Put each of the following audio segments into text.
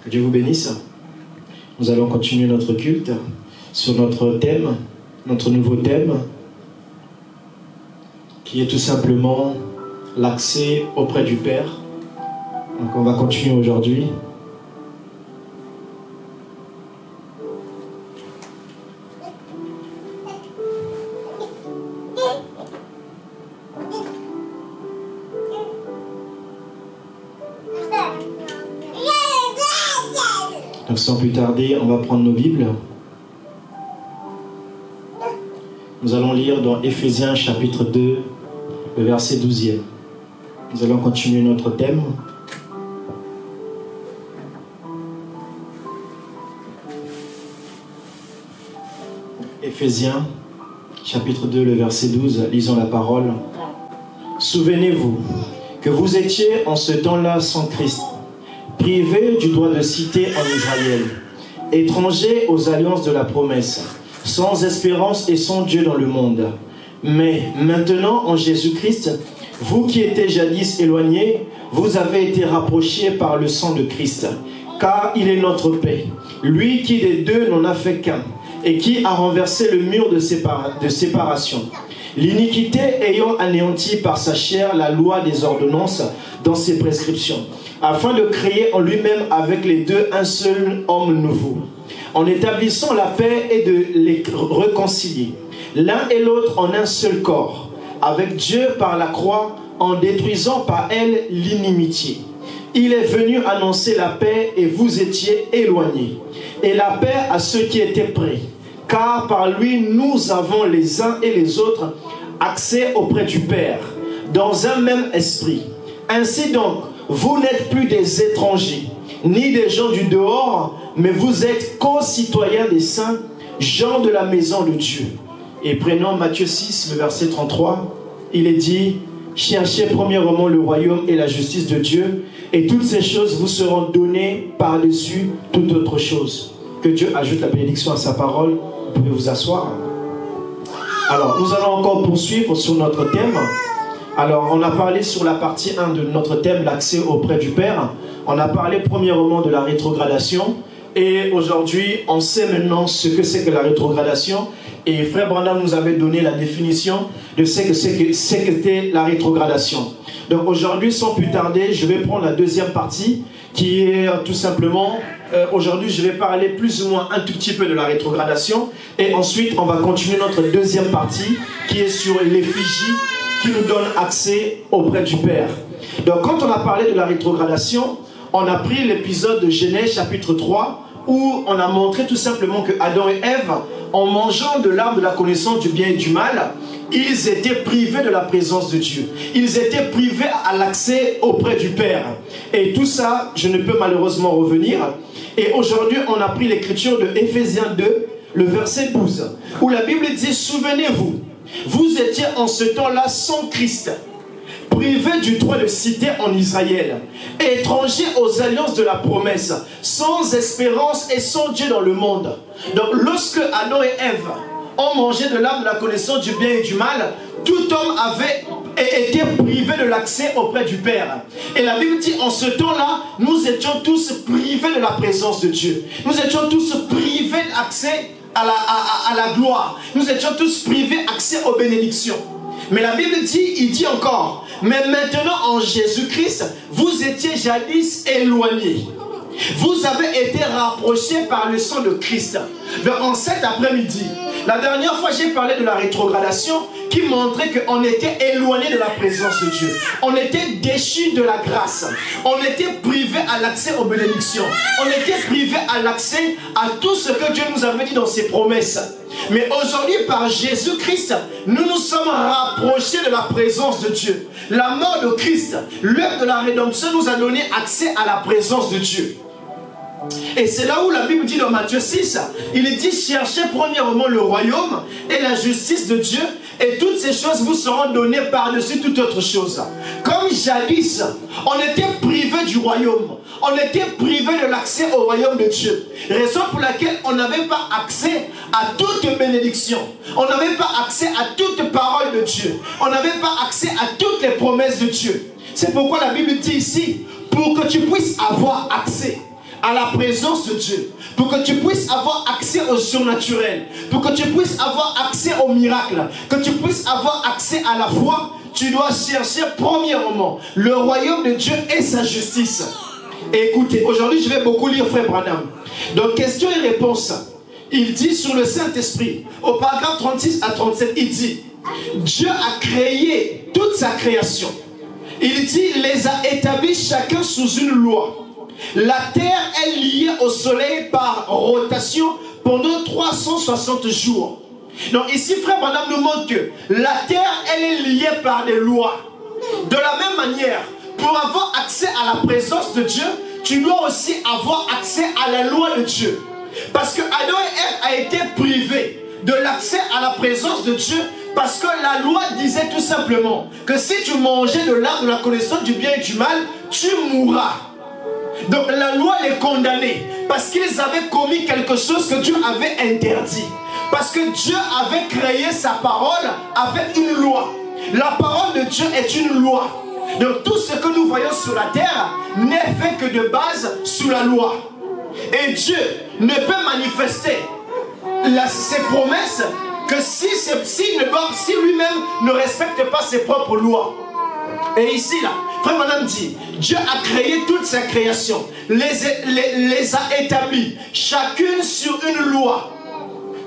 Que Dieu vous bénisse. Nous allons continuer notre culte sur notre thème, notre nouveau thème, qui est tout simplement l'accès auprès du Père. Donc on va continuer aujourd'hui. Donc sans plus tarder, on va prendre nos Bibles. Nous allons lire dans Éphésiens chapitre 2, le verset 12e. Nous allons continuer notre thème. Éphésiens chapitre 2, le verset 12, lisons la parole. Souvenez-vous que vous étiez en ce temps-là sans Christ, privés du droit de cité en Israël, étrangers aux alliances de la promesse, sans espérance et sans Dieu dans le monde. Mais maintenant, en Jésus-Christ, vous qui étiez jadis éloignés, vous avez été rapprochés par le sang de Christ, car il est notre paix. Lui qui des deux n'en a fait qu'un, et qui a renversé le mur de séparation. L'iniquité ayant anéanti par sa chair la loi des ordonnances dans ses prescriptions, afin de créer en lui-même avec les deux un seul homme nouveau, en établissant la paix et de les réconcilier, l'un et l'autre en un seul corps, avec Dieu par la croix, en détruisant par elle l'inimitié. Il est venu annoncer la paix et vous étiez éloignés, et la paix à ceux qui étaient près, car par lui nous avons les uns et les autres accès auprès du Père, dans un même esprit. Ainsi donc, vous n'êtes plus des étrangers, ni des gens du dehors, mais vous êtes co-citoyens des saints, gens de la maison de Dieu. Et prenons Matthieu 6, le verset 33, il est dit, « Cherchez premièrement le royaume et la justice de Dieu, et toutes ces choses vous seront données par-dessus toute autre chose. » Que Dieu ajoute la bénédiction à sa parole. Vous pouvez vous asseoir. Alors, nous allons encore poursuivre sur notre thème. Alors, on a parlé sur la partie 1 de notre thème, l'accès auprès du Père. On a parlé premièrement de la rétrogradation. Et aujourd'hui, on sait maintenant ce que c'est que la rétrogradation. Et Frère Branham nous avait donné la définition de ce que qu'était la rétrogradation. Donc aujourd'hui, sans plus tarder, je vais prendre la deuxième partie qui est tout simplement... aujourd'hui, je vais parler plus ou moins un tout petit peu de la rétrogradation. Et ensuite, on va continuer notre deuxième partie qui est sur l'effigie qui nous donne accès auprès du Père. Donc quand on a parlé de la rétrogradation, on a pris l'épisode de Genèse chapitre 3 où on a montré tout simplement que Adam et Ève, en mangeant de l'arbre de la connaissance du bien et du mal, ils étaient privés de la présence de Dieu. Ils étaient privés à l'accès auprès du Père. Et tout ça, je ne peux malheureusement revenir. Et aujourd'hui, on a pris l'écriture de Éphésiens 2, le verset 12, où la Bible dit, « Souvenez-vous, vous étiez en ce temps-là sans Christ, privés du droit de cité en Israël, étrangers aux alliances de la promesse, sans espérance et sans Dieu dans le monde. » Donc lorsque Adam et Ève ont mangé de l'arbre de la connaissance du bien et du mal, tout homme avait été privé de l'accès auprès du Père. Et la Bible dit, en ce temps-là, nous étions tous privés de la présence de Dieu. Nous étions tous privés d'accès à la gloire. Nous étions tous privés d'accès aux bénédictions. Mais la Bible dit, il dit encore, mais maintenant en Jésus-Christ, vous étiez jadis éloignés. Vous avez été rapprochés par le sang de Christ. Donc en cet après-midi, la dernière fois j'ai parlé de la rétrogradation qui montrait qu'on était éloigné de la présence de Dieu. On était déchus de la grâce. On était privé à l'accès aux bénédictions. On était privé à l'accès à tout ce que Dieu nous avait dit dans ses promesses. Mais aujourd'hui, par Jésus-Christ, nous nous sommes rapprochés de la présence de Dieu. La mort de Christ, l'œuvre de la rédemption nous a donné accès à la présence de Dieu. Et c'est là où la Bible dit dans Matthieu 6, il dit, cherchez premièrement le royaume et la justice de Dieu, et toutes ces choses vous seront données par-dessus toute autre chose. Comme jadis, on était privé du royaume, on était privé de l'accès au royaume de Dieu. Raison pour laquelle on n'avait pas accès à toute bénédiction, on n'avait pas accès à toute parole de Dieu, on n'avait pas accès à toutes les promesses de Dieu. C'est pourquoi la Bible dit ici, pour que tu puisses avoir accès à la présence de Dieu, pour que tu puisses avoir accès au surnaturel, pour que tu puisses avoir accès au miracle, que tu puisses avoir accès à la foi, tu dois chercher premièrement le royaume de Dieu et sa justice. Et écoutez, aujourd'hui je vais beaucoup lire Frère Branham. Donc questions et réponses. Il dit sur le Saint-Esprit, au paragraphe 36 à 37, il dit, Dieu a créé toute sa création. Il dit, les a établis chacun sous une loi. La terre est liée au soleil par rotation pendant 360 jours. Donc ici, Frère Branham nous montre que la terre, elle est liée par des lois. De la même manière, pour avoir accès à la présence de Dieu, tu dois aussi avoir accès à la loi de Dieu. Parce que Adam et Ève a été privés de l'accès à la présence de Dieu, parce que la loi disait tout simplement que si tu mangeais de l'arbre de la connaissance du bien et du mal, tu mourras. Donc la loi les condamnait parce qu'ils avaient commis quelque chose que Dieu avait interdit. Parce que Dieu avait créé sa parole avec une loi. La parole de Dieu est une loi. Donc tout ce que nous voyons sur la terre n'est fait que de base sous la loi. Et Dieu ne peut manifester ses promesses que si lui-même ne respecte pas ses propres lois. Et ici, là, Frère Branham dit, Dieu a créé toute sa création, les a établis, chacune sur une loi.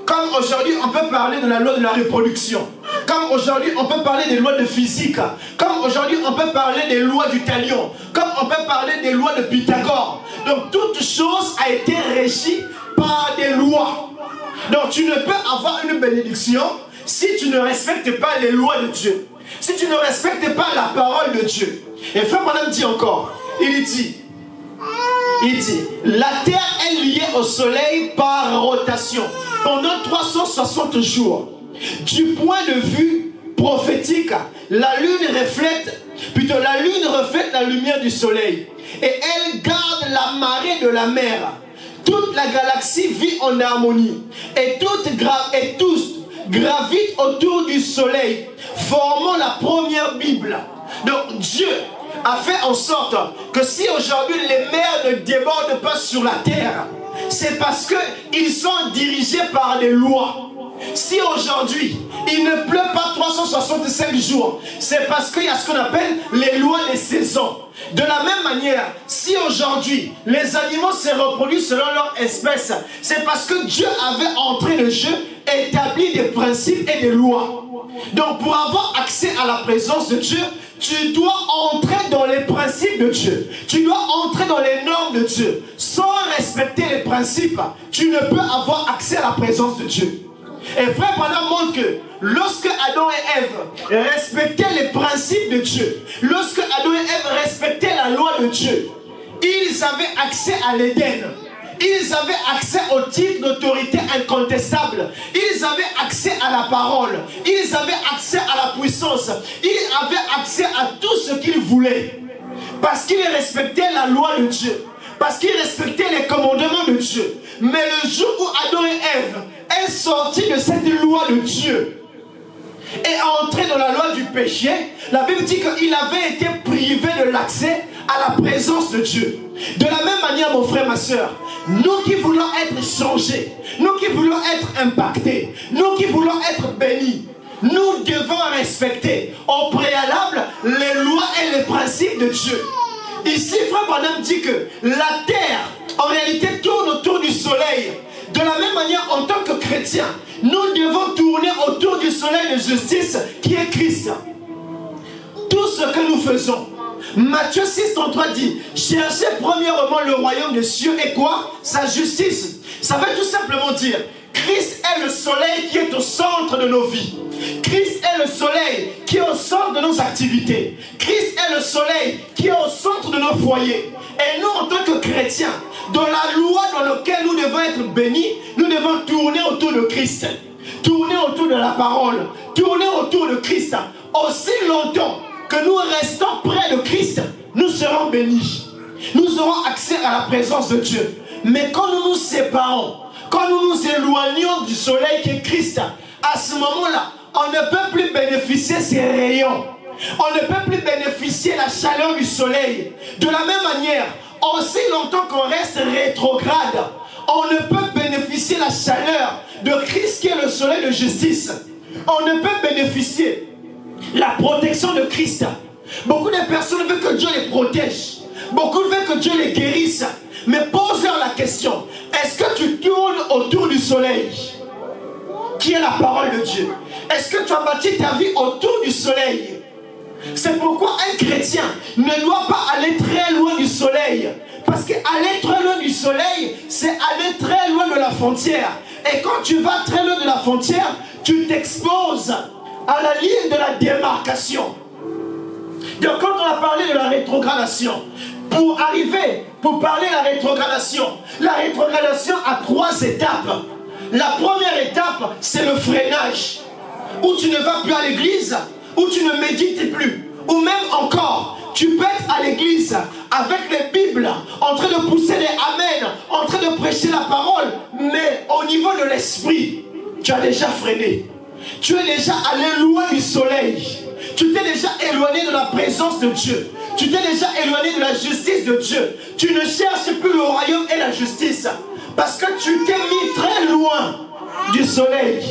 Comme aujourd'hui, on peut parler de la loi de la reproduction. Comme aujourd'hui, on peut parler des lois de physique. Comme aujourd'hui, on peut parler des lois du talion. Comme on peut parler des lois de Pythagore. Donc, toute chose a été régie par des lois. Donc, tu ne peux avoir une bénédiction si tu ne respectes pas les lois de Dieu. Si tu ne respectes pas la parole de Dieu. Et Frère Branham dit encore, il dit, la terre est liée au soleil par rotation pendant 360 jours. Du point de vue prophétique, la lune reflète la lumière du soleil et elle garde la marée de la mer. Toute la galaxie vit en harmonie et tous gravitent autour du soleil, formant la première Bible. Donc Dieu a fait en sorte que si aujourd'hui les mers ne débordent pas sur la terre, c'est parce qu'ils sont dirigés par des lois. Si aujourd'hui il ne pleut pas 365 jours, c'est parce qu'il y a ce qu'on appelle les lois des saisons. De la même manière, si aujourd'hui les animaux se reproduisent selon leur espèce, c'est parce que Dieu avait entré le jeu, établi des principes et des lois. Donc pour avoir accès à la présence de Dieu, tu dois entrer dans les principes de Dieu. Tu dois entrer dans les normes de Dieu. Sans respecter les principes, tu ne peux avoir accès à la présence de Dieu. Et Frère Branham montre que lorsque Adam et Ève respectaient les principes de Dieu, lorsque Adam et Ève respectaient la loi de Dieu, ils avaient accès à l'Éden. Ils avaient accès au titre d'autorité incontestable. Ils avaient accès à la parole. Ils avaient accès à la puissance. Ils avaient accès à tout ce qu'ils voulaient. Parce qu'ils respectaient la loi de Dieu. Parce qu'ils respectaient les commandements de Dieu. Mais le jour où Adam et Ève est sorti de cette loi de Dieu et entré dans la loi du péché, la Bible dit qu'il avait été privé de l'accès à la présence de Dieu. De la même manière, mon frère, ma soeur, nous qui voulons être changés, nous qui voulons être impactés, nous qui voulons être bénis, nous devons respecter au préalable les lois et les principes de Dieu. Ici, Frère Branham dit que la terre, en réalité, tourne autour du soleil. De la même manière, en tant que chrétiens, nous devons tourner autour du soleil de justice qui est Christ. Tout ce que nous faisons, Matthieu 6,33 dit, cherchez premièrement le royaume des cieux et quoi? Sa justice. Ça veut tout simplement dire, Christ est le soleil qui est au centre de nos vies. Christ est le soleil qui est au centre de nos activités. Christ est le soleil qui est au centre de nos foyers. Et nous, en tant que chrétiens, dans la loi dans laquelle nous devons être bénis, nous devons tourner autour de Christ. Tourner autour de la parole. Tourner autour de Christ. Aussi longtemps que nous restons près de Christ, nous serons bénis. Nous aurons accès à la présence de Dieu. Mais quand nous nous séparons, quand nous nous éloignons du soleil qui est Christ, à ce moment-là, on ne peut plus bénéficier ses rayons. On ne peut plus bénéficier la chaleur du soleil. De la même manière, aussi longtemps qu'on reste rétrograde, on ne peut bénéficier la chaleur de Christ qui est le soleil de justice. On ne peut bénéficier la protection de Christ. Beaucoup de personnes veulent que Dieu les protège. Beaucoup veulent que Dieu les guérisse. Mais pose-leur la question, est-ce que tu tournes autour du soleil qui est la parole de Dieu? Est-ce que tu as bâti ta vie autour du soleil? C'est pourquoi un chrétien ne doit pas aller très loin du soleil. Parce qu'aller très loin du soleil, c'est aller très loin de la frontière. Et quand tu vas très loin de la frontière, tu t'exposes à la ligne de la démarcation. Donc quand on a parlé de la rétrogradation, pour parler de la rétrogradation a 3 étapes. La première étape, c'est le freinage, où tu ne vas plus à l'église, où tu ne médites plus, ou même encore, tu peux être à l'église avec les Bibles, en train de pousser les Amen, en train de prêcher la parole, mais au niveau de l'esprit, tu as déjà freiné. Tu es déjà allé loin du soleil. Tu t'es déjà éloigné de la présence de Dieu. Tu t'es déjà éloigné de la justice de Dieu. Tu ne cherches plus le royaume et la justice. Parce que tu t'es mis très loin du soleil.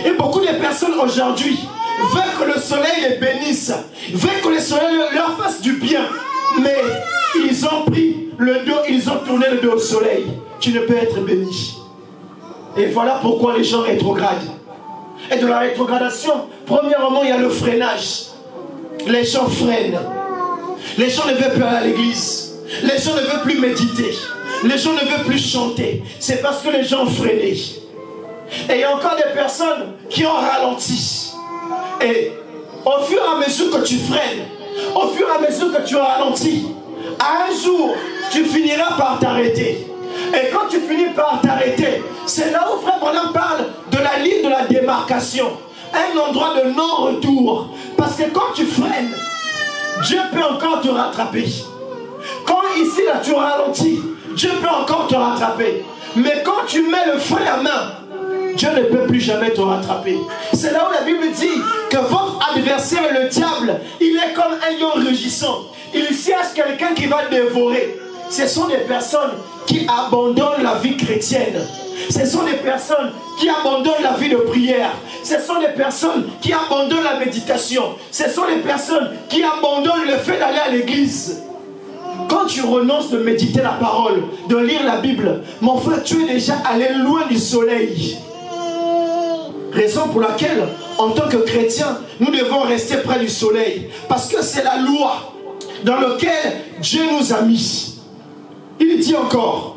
Et beaucoup de personnes aujourd'hui veulent que le soleil les bénisse. Veulent que le soleil leur fasse du bien. Mais ils ont pris le dos, ils ont tourné le dos au soleil. Tu ne peux être béni. Et voilà pourquoi les gens rétrogradent. Et de la rétrogradation, premièrement, il y a le freinage. Les gens freinent. Les gens ne veulent plus aller à l'église. Les gens ne veulent plus méditer. Les gens ne veulent plus chanter. C'est parce que les gens ont freiné. Et il y a encore des personnes qui ont ralenti. Et au fur et à mesure que tu freines, au fur et à mesure que tu ralentis, un jour, tu finiras par t'arrêter. Et quand tu finis par t'arrêter, c'est là où Frère Branham parle de la ligne de la démarcation. Un endroit de non-retour. Parce que quand tu freines, Dieu peut encore te rattraper. Quand ici, là, tu ralentis, Dieu peut encore te rattraper. Mais quand tu mets le frein à main, Dieu ne peut plus jamais te rattraper. C'est là où la Bible dit que votre adversaire, le diable, il est comme un lion rugissant. Il cherche quelqu'un qui va le dévorer. Ce sont des personnes qui abandonnent la vie chrétienne. Ce sont des personnes qui abandonnent la vie de prière. Ce sont des personnes qui abandonnent la méditation. Ce sont des personnes qui abandonnent le fait d'aller à l'église. Quand tu renonces de méditer la parole, de lire la Bible, mon frère, tu es déjà allé loin du soleil. Raison pour laquelle, en tant que chrétiens, nous devons rester près du soleil. Parce que c'est la loi dans laquelle Dieu nous a mis. Il dit encore,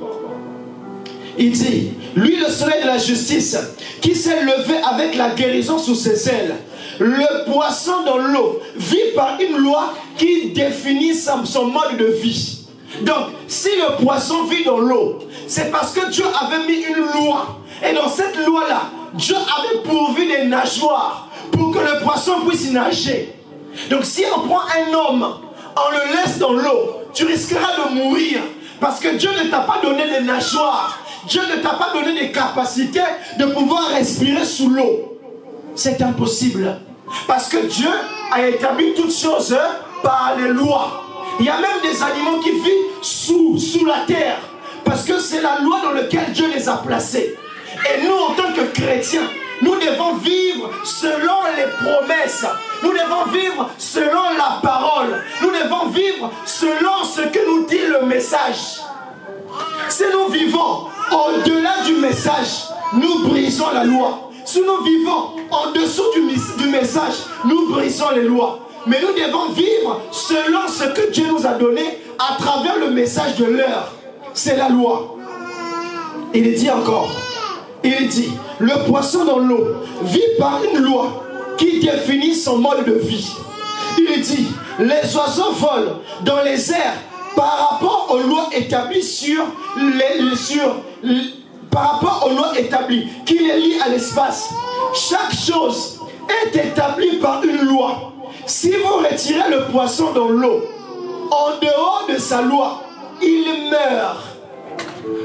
il dit, lui le soleil de la justice, qui s'est levé avec la guérison sous ses ailes, le poisson dans l'eau vit par une loi qui définit son mode de vie. Donc, si le poisson vit dans l'eau, c'est parce que Dieu avait mis une loi. Et dans cette loi-là, Dieu avait pourvu des nageoires pour que le poisson puisse nager. Donc, si on prend un homme, on le laisse dans l'eau, tu risqueras de mourir. Parce que Dieu ne t'a pas donné des nageoires. Dieu ne t'a pas donné des capacités de pouvoir respirer sous l'eau. C'est impossible. Parce que Dieu a établi toutes choses par les lois. Il y a même des animaux qui vivent sous la terre. Parce que c'est la loi dans laquelle Dieu les a placés. Et nous, en tant que chrétiens, nous devons vivre selon les promesses. Nous devons vivre selon la parole. Nous devons vivre selon ce que nous dit le message. Si nous vivons au-delà du message, nous brisons la loi. Si nous vivons en dessous du message, nous brisons les lois. Mais nous devons vivre selon ce que Dieu nous a donné à travers le message de l'heure. C'est la loi. Il dit encore, il dit, le poisson dans l'eau vit par une loi qui définit son mode de vie. Il dit, les oiseaux volent dans les airs par rapport aux lois établies par rapport aux lois établies qui les lient à l'espace. Chaque chose est établie par une loi. Si vous retirez le poisson dans l'eau, en dehors de sa loi, il meurt.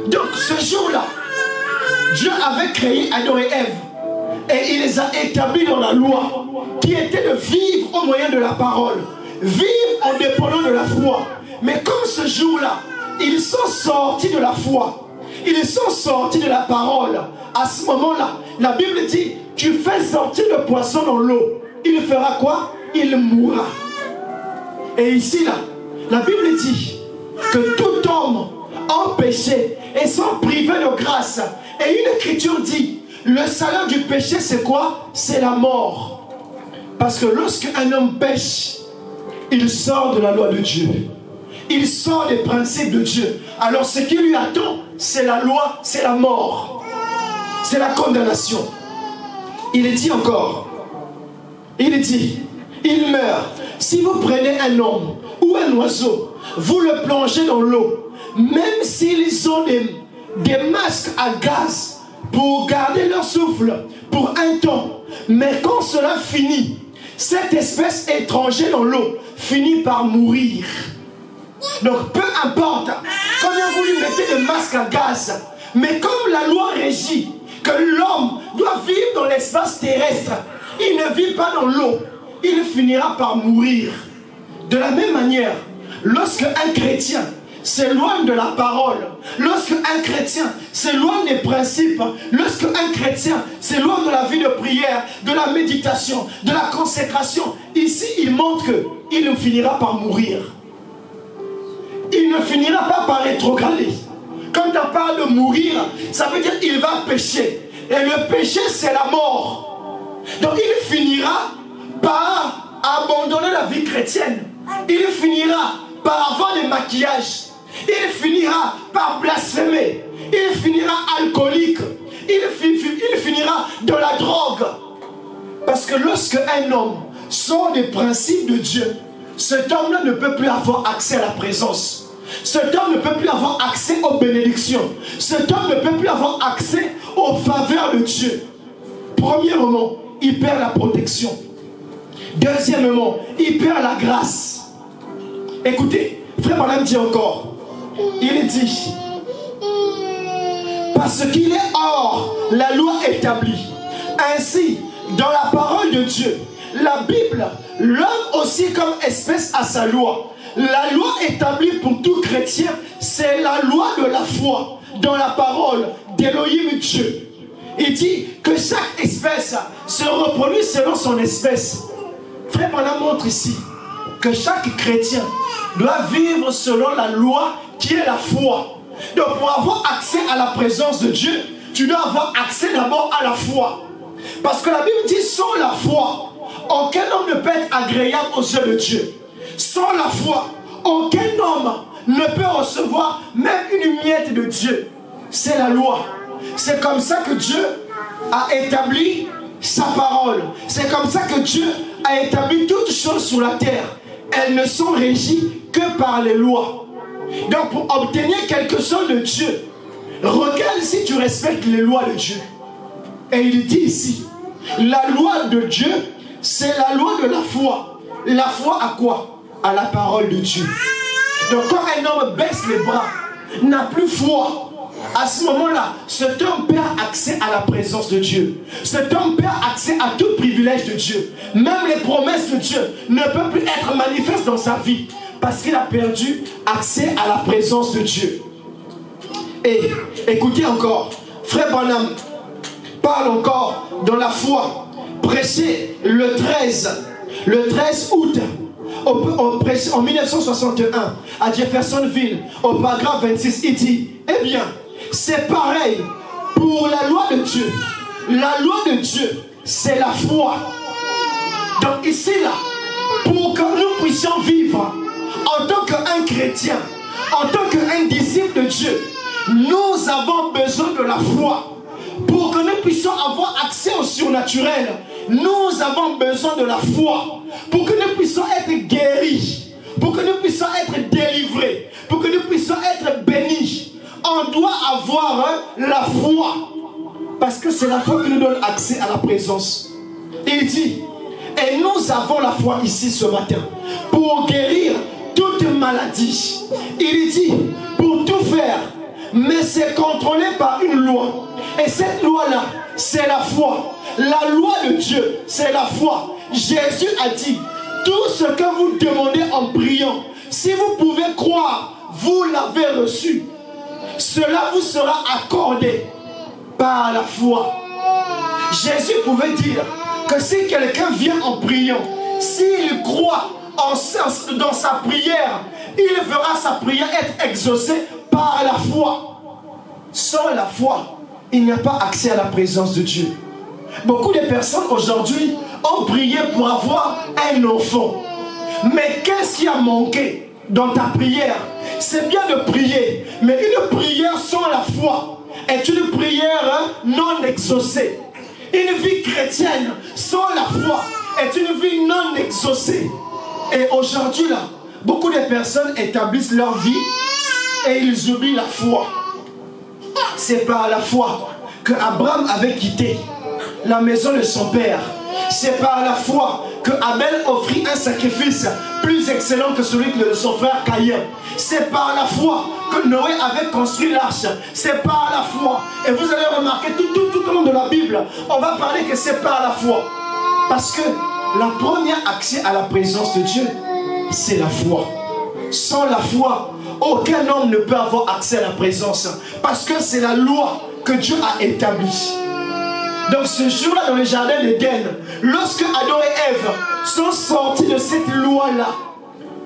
Donc ce jour-là, Dieu avait créé Adam et Ève et il les a établis dans la loi qui était de vivre au moyen de la parole, vivre en dépendant de la foi. Mais comme ce jour-là, ils sont sortis de la foi. Ils sont sortis de la parole. À ce moment-là, la Bible dit, tu fais sortir le poisson dans l'eau. Il fera quoi? Il mourra. Et ici, là, la Bible dit que tout homme en péché et sont privés de grâce. Et une écriture dit, le salaire du péché, c'est quoi? C'est la mort. Parce que lorsque un homme pêche, il sort de la loi de Dieu. Il sort des principes de Dieu. Alors ce qui lui attend, c'est la loi, c'est la mort. C'est la condamnation. Il est dit encore, il dit, il meurt. Si vous prenez un homme ou un oiseau, vous le plongez dans l'eau, même s'ils ont des masques à gaz pour garder leur souffle pour un temps, mais quand cela finit, cette espèce étrangère dans l'eau finit par mourir. Donc peu importe combien vous lui mettez des masques à gaz, mais comme la loi régit que l'homme doit vivre dans l'espace terrestre, il ne vit pas dans l'eau, il finira par mourir. De la même manière, lorsque un chrétien s'éloigne de la parole, lorsque un chrétien s'éloigne des principes, lorsque un chrétien s'éloigne de la vie de prière, de la méditation, de la consécration, ici il montre qu'il finira par mourir. Il ne finira pas par rétrograder. Quand on parle de mourir, ça veut dire qu'il va pécher. Et le péché, c'est la mort. Donc il finira par abandonner la vie chrétienne. Il finira par avoir des maquillages. Il finira par blasphémer. Il finira alcoolique. Il finira dans la drogue. Parce que lorsque un homme sort des principes de Dieu, cet homme-là ne peut plus avoir accès à la présence. Cet homme ne peut plus avoir accès aux bénédictions. Cet homme ne peut plus avoir accès aux faveurs de Dieu. Premièrement, il perd la protection. Deuxièmement, il perd la grâce. Écoutez, Frère Branham dit encore, il dit, parce qu'il est hors la loi établie. Ainsi, dans la parole de Dieu, la Bible, l'homme aussi comme espèce a sa loi. La loi établie pour tout chrétien, c'est la loi de la foi dans la parole d'Élohim Dieu. Il dit que chaque espèce se reproduit selon son espèce. Frère Branham montre ici que chaque chrétien doit vivre selon la loi qui est la foi. Donc pour avoir accès à la présence de Dieu, tu dois avoir accès d'abord à la foi. Parce que la Bible dit, sans la foi, aucun homme ne peut être agréable aux yeux de Dieu. Sans la foi, aucun homme ne peut recevoir même une miette de Dieu. C'est la loi. C'est comme ça que Dieu a établi sa parole. C'est comme ça que Dieu a établi toutes choses sur la terre. Elles ne sont régies que par les lois. Donc pour obtenir quelque chose de Dieu, regarde si tu respectes les lois de Dieu. Et il dit ici, la loi de Dieu, c'est la loi de la foi. La foi à quoi? À la parole de Dieu. Donc quand un homme baisse les bras, n'a plus foi, à ce moment-là, cet homme perd accès à la présence de Dieu. Cet homme perd accès à tout privilège de Dieu. Même les promesses de Dieu ne peuvent plus être manifestes dans sa vie parce qu'il a perdu accès à la présence de Dieu. Et écoutez encore, Frère Branham parle encore dans la foi, prêché le 13 août en 1961 à Jeffersonville, au paragraphe 26, il dit, eh bien, c'est pareil pour la loi de Dieu. La loi de Dieu, c'est la foi. Donc ici, là, pour que nous puissions vivre en tant qu'un chrétien, en tant qu'un disciple de Dieu, nous avons besoin de la foi. Pour que nous puissions avoir accès au surnaturel, nous avons besoin de la foi. Pour que nous puissions être guéris, pour que nous puissions être délivrés, pour que nous puissions être bénis, on doit avoir la foi. Parce que c'est la foi qui nous donne accès à la présence. Il dit, et nous avons la foi ici ce matin pour guérir toute maladie. Il dit, pour tout faire, mais c'est contrôlé par une loi. Et cette loi-là, c'est la foi. La loi de Dieu, c'est la foi. Jésus a dit, tout ce que vous demandez en priant, si vous pouvez croire, vous l'avez reçu, cela vous sera accordé par la foi. Jésus pouvait dire que si quelqu'un vient en priant, s'il croit dans sa prière, il verra sa prière être exaucée par la foi. Sans la foi, il n'y a pas accès à la présence de Dieu. Beaucoup de personnes aujourd'hui ont prié pour avoir un enfant. Mais qu'est-ce qui a manqué dans ta prière? C'est bien de prier, mais une prière sans la foi est une prière non exaucée. Une vie chrétienne sans la foi est une vie non exaucée. Et aujourd'hui là, beaucoup de personnes établissent leur vie et ils oublient la foi. C'est par la foi que Abraham avait quitté la maison de son père. C'est par la foi que Abel offrit un sacrifice plus excellent que celui de son frère Caïn. C'est par la foi que Noé avait construit l'arche. C'est par la foi. Et vous allez remarquer tout au long de la Bible, on va parler que c'est par la foi. Parce que la première accès à la présence de Dieu, c'est la foi. Sans la foi, aucun homme ne peut avoir accès à la présence. Parce que c'est la loi que Dieu a établie. Donc ce jour-là dans le jardin d'Éden, lorsque Adam et Ève sont sortis de cette loi-là,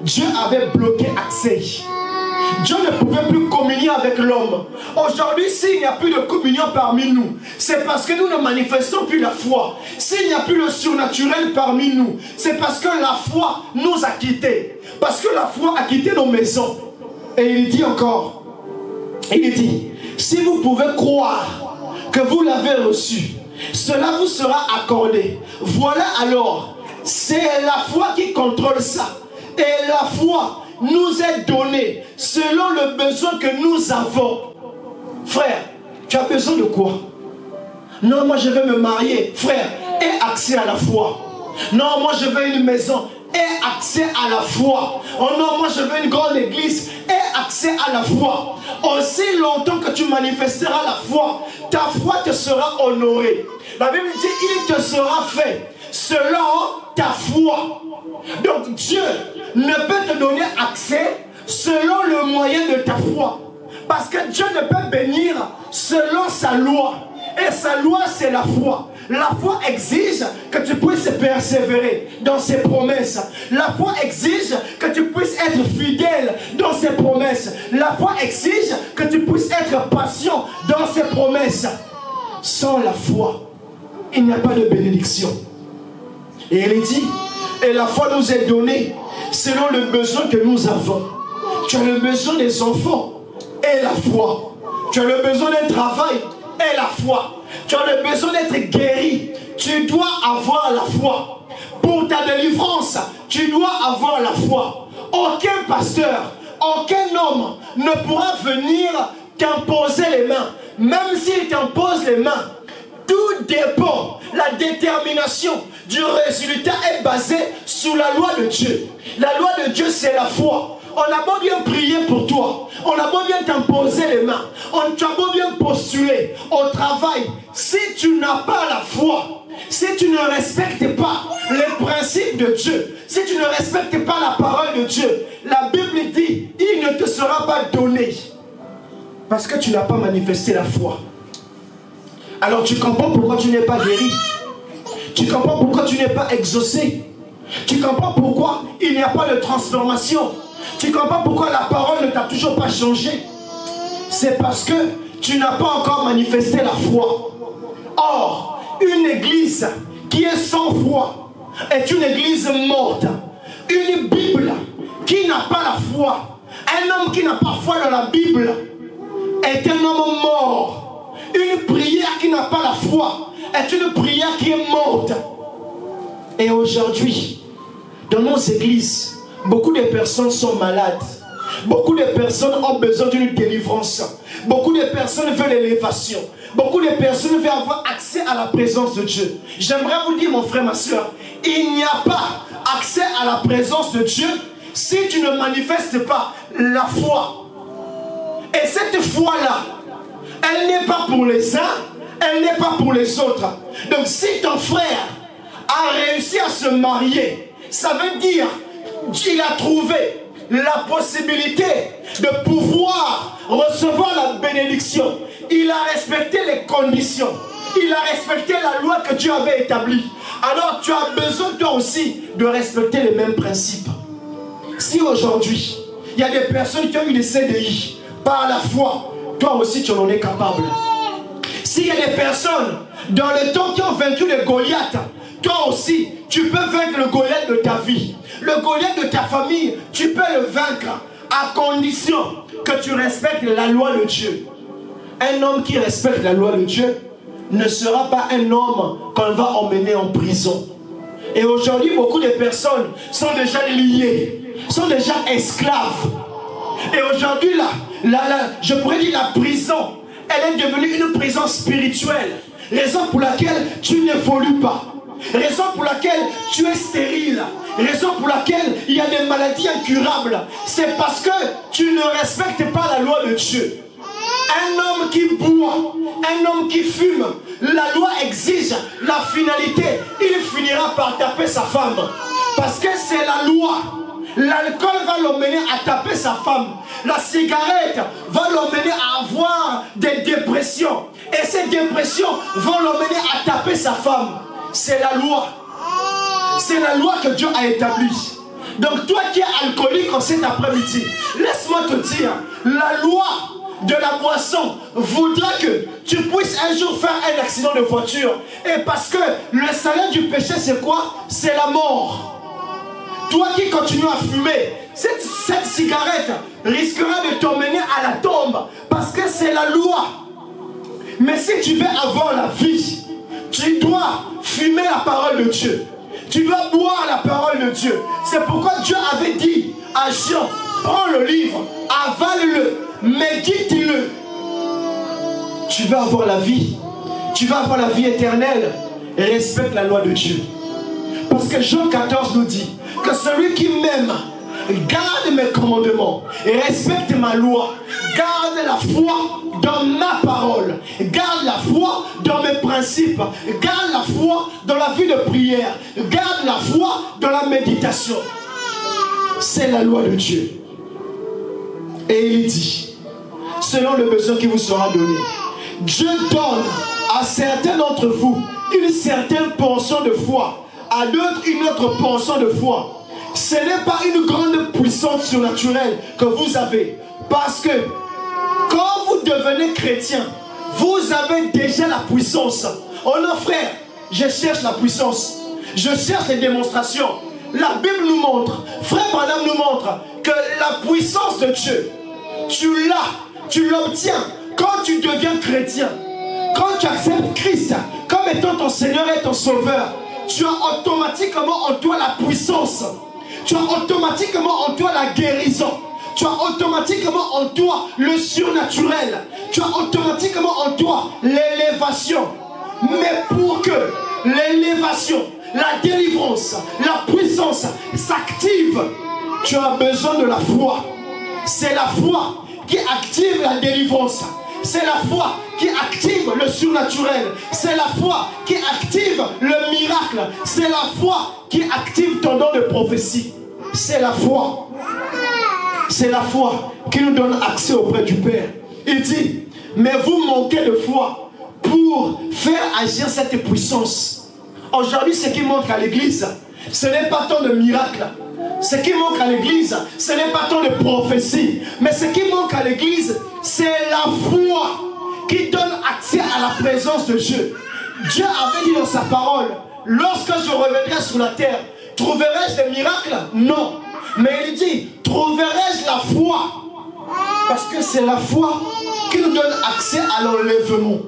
Dieu avait bloqué accès. Dieu ne pouvait plus communier avec l'homme. Aujourd'hui, s'il n'y a plus de communion parmi nous, c'est parce que nous ne manifestons plus la foi. S'il n'y a plus le surnaturel parmi nous, c'est parce que la foi nous a quittés. Parce que la foi a quitté nos maisons. Et il dit encore, il dit, si vous pouvez croire que vous l'avez reçu, cela vous sera accordé. Voilà alors, c'est la foi qui contrôle ça. Et la foi nous est donnée selon le besoin que nous avons. Frère, tu as besoin de quoi? Non, moi je veux me marier. Frère, aie accès à la foi. Non, moi je veux une maison. Aie accès à la foi. Oh non, moi je veux une grande église. Aie accès à la foi. Aussi longtemps que tu manifesteras la foi, ta foi te sera honorée. La Bible dit, il te sera fait selon ta foi. Donc Dieu ne peut te donner accès selon le moyen de ta foi. Parce que Dieu ne peut bénir selon sa loi. Et sa loi, c'est la foi. La foi exige que tu puisses persévérer dans ses promesses. La foi exige que tu puisses être fidèle dans ses promesses. La foi exige que tu puisses être patient dans ses promesses. Sans la foi, il n'y a pas de bénédiction. Et il dit, et la foi nous est donnée selon le besoin que nous avons. Tu as le besoin des enfants et la foi. Tu as le besoin d'un travail et la foi. Tu as le besoin d'être guéri. Tu dois avoir la foi. Pour ta délivrance, tu dois avoir la foi. Aucun pasteur, aucun homme ne pourra venir t'imposer les mains. Même s'il t'impose les mains, tout dépend. La détermination du résultat est basée sur la loi de Dieu. La loi de Dieu, c'est la foi. On a beau bien prier pour toi, on a beau bien t'imposer les mains, tu as beau bien postuler au travail, si tu n'as pas la foi, si tu ne respectes pas les principes de Dieu, si tu ne respectes pas la parole de Dieu, la Bible dit, il ne te sera pas donné. Parce que tu n'as pas manifesté la foi. Alors tu comprends pourquoi tu n'es pas guéri. Tu comprends pourquoi tu n'es pas exaucé. Tu comprends pourquoi il n'y a pas de transformation. Tu comprends pourquoi la parole ne t'a toujours pas changé. C'est parce que tu n'as pas encore manifesté la foi. Or, une église qui est sans foi est une église morte. Une Bible qui n'a pas la foi, un homme qui n'a pas foi dans la Bible est un homme mort. Une prière qui n'a pas la foi est une prière qui est morte. Et aujourd'hui, dans nos églises, beaucoup de personnes sont malades. Beaucoup de personnes ont besoin d'une délivrance. Beaucoup de personnes veulent l'élévation. Beaucoup de personnes veulent avoir accès à la présence de Dieu. J'aimerais vous dire, mon frère, ma soeur, il n'y a pas accès à la présence de Dieu si tu ne manifestes pas la foi. Et cette foi-là, elle n'est pas pour les uns, elle n'est pas pour les autres. Donc si ton frère a réussi à se marier, ça veut dire qu'il a trouvé la possibilité de convictions. Il a respecté les conditions. Il a respecté la loi que Dieu avait établie. Alors tu as besoin toi aussi de respecter les mêmes principes. Si aujourd'hui, il y a des personnes qui ont eu des CDI, par la foi, toi aussi tu en es capable. S'il y a des personnes dans le temps qui ont vaincu le Goliath, toi aussi, tu peux vaincre le Goliath de ta vie. Le Goliath de ta famille, tu peux le vaincre à condition que tu respectes la loi de Dieu. Un homme qui respecte la loi de Dieu ne sera pas un homme qu'on va emmener en prison. Et aujourd'hui, beaucoup de personnes sont déjà liées, sont déjà esclaves. Et aujourd'hui, je pourrais dire la prison, elle est devenue une prison spirituelle. Raison pour laquelle tu n'évolues pas. Raison pour laquelle tu es stérile. Raison pour laquelle il y a des maladies incurables. C'est parce que tu ne respectes pas la loi de Dieu. Un homme qui boit, un homme qui fume, la loi exige la finalité. Il finira par taper sa femme. Parce que c'est la loi. L'alcool va l'emmener à taper sa femme. La cigarette va l'emmener à avoir des dépressions. Et ces dépressions vont l'emmener à taper sa femme. C'est la loi. C'est la loi que Dieu a établie. Donc toi qui es alcoolique en cet après-midi, laisse-moi te dire, la loi de la boisson voudra que tu puisses un jour faire un accident de voiture. Et parce que le salaire du péché c'est quoi? C'est la mort. Toi qui continues à fumer, cette cigarette risquera de t'emmener à la tombe. Parce que c'est la loi. Mais si tu veux avoir la vie, tu dois fumer la parole de Dieu. Tu dois boire la parole de Dieu. C'est pourquoi Dieu avait dit à Jean, prends le livre, avale-le, médite-le. Tu vas avoir la vie. Tu vas avoir la vie éternelle. Et respecte la loi de Dieu. Parce que Jean 14 nous dit que celui qui m'aime garde mes commandements et respecte ma loi, garde la foi dans ma parole, garde la foi dans mes principes, garde la foi dans la vie de prière, garde la foi dans la méditation. C'est la loi de Dieu. Et il dit, selon le besoin qui vous sera donné, Dieu donne à certains d'entre vous une certaine portion de foi, à d'autres une autre portion de foi. Ce n'est pas une grande puissance surnaturelle que vous avez. Parce que quand vous devenez chrétien, vous avez déjà la puissance. Oh non frère, je cherche la puissance. Je cherche les démonstrations. La Bible nous montre, frère Branham nous montre que la puissance de Dieu, tu l'as, tu l'obtiens quand tu deviens chrétien. Quand tu acceptes Christ comme étant ton Seigneur et ton Sauveur, tu as automatiquement en toi la puissance. Tu as automatiquement en toi la guérison. Tu as automatiquement en toi le surnaturel. Tu as automatiquement en toi l'élévation. Mais pour que l'élévation, la délivrance, la puissance s'active, tu as besoin de la foi. C'est la foi qui active la délivrance. C'est la foi qui active le surnaturel. C'est la foi qui active le miracle. C'est la foi qui active ton don de prophétie. C'est la foi. C'est la foi qui nous donne accès auprès du Père. Il dit, mais vous manquez de foi pour faire agir cette puissance. Aujourd'hui, ce qui manque à l'église, ce n'est pas tant de miracles. Ce qui manque à l'église, ce n'est pas tant de prophétie. Mais ce qui manque à l'église, c'est la foi qui donne accès à la présence de Dieu. Dieu avait dit dans sa parole, lorsque je reviendrai sur la terre, trouverai-je des miracles? Non. Mais il dit, trouverai-je la foi? Parce que c'est la foi qui nous donne accès à l'enlèvement.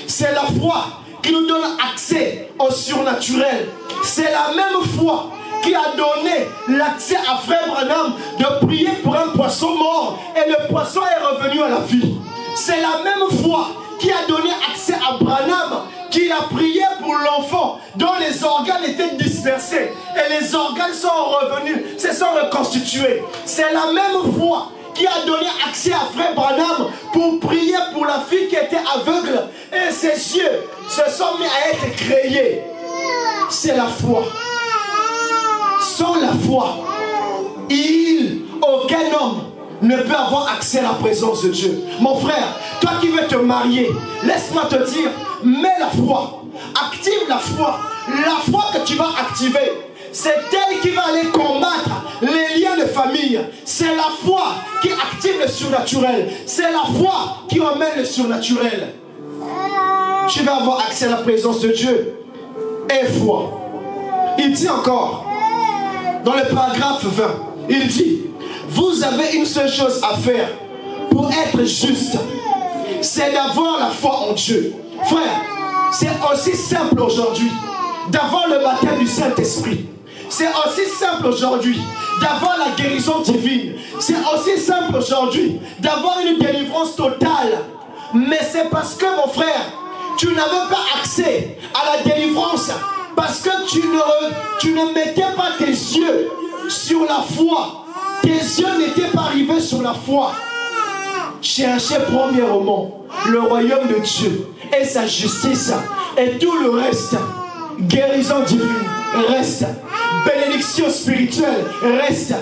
C'est la foi qui nous donne accès au surnaturel. C'est la même foi qui a donné l'accès à frère Branham de prier pour un poisson mort et le poisson est revenu à la vie. C'est la même foi qui a donné accès à Branham qui a prié pour l'enfant dont les organes étaient dispersés et les organes sont revenus, se sont reconstitués. C'est la même foi qui a donné accès à frère Branham pour prier pour la fille qui était aveugle et ses yeux se sont mis à être créés. C'est la foi. Sans la foi, aucun homme ne peut avoir accès à la présence de Dieu. Mon frère, toi qui veux te marier, laisse-moi te dire, mets la foi, active la foi que tu vas activer. C'est elle qui va aller combattre les liens de famille. C'est la foi qui active le surnaturel. C'est la foi qui emmène le surnaturel. Tu vas avoir accès à la présence de Dieu. Et foi. Il dit encore, dans le paragraphe 20, il dit, vous avez une seule chose à faire pour être juste. C'est d'avoir la foi en Dieu. Frère, c'est aussi simple aujourd'hui d'avoir le baptême du Saint-Esprit. C'est aussi simple aujourd'hui d'avoir la guérison divine. C'est aussi simple aujourd'hui d'avoir une délivrance totale. Mais c'est parce que, mon frère, tu n'avais pas accès à la délivrance. Parce que tu ne mettais pas tes yeux sur la foi. Tes yeux n'étaient pas arrivés sur la foi. Cherchez premièrement le royaume de Dieu et sa justice. Et tout le reste, guérison divine, reste. Bénédiction spirituelle, reste.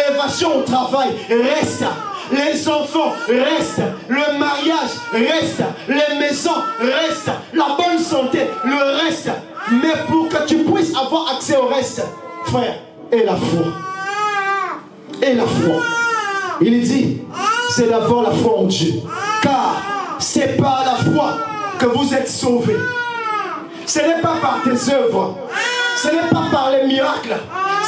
Élévation au travail, reste. Les enfants restent, le mariage reste, les maisons restent, la bonne santé, le reste. Mais pour que tu puisses avoir accès au reste, frère, et la foi. Et la foi. Il dit, c'est d'avoir la foi en Dieu. Car c'est par la foi que vous êtes sauvés. Ce n'est pas par tes œuvres. Ce n'est pas par les miracles.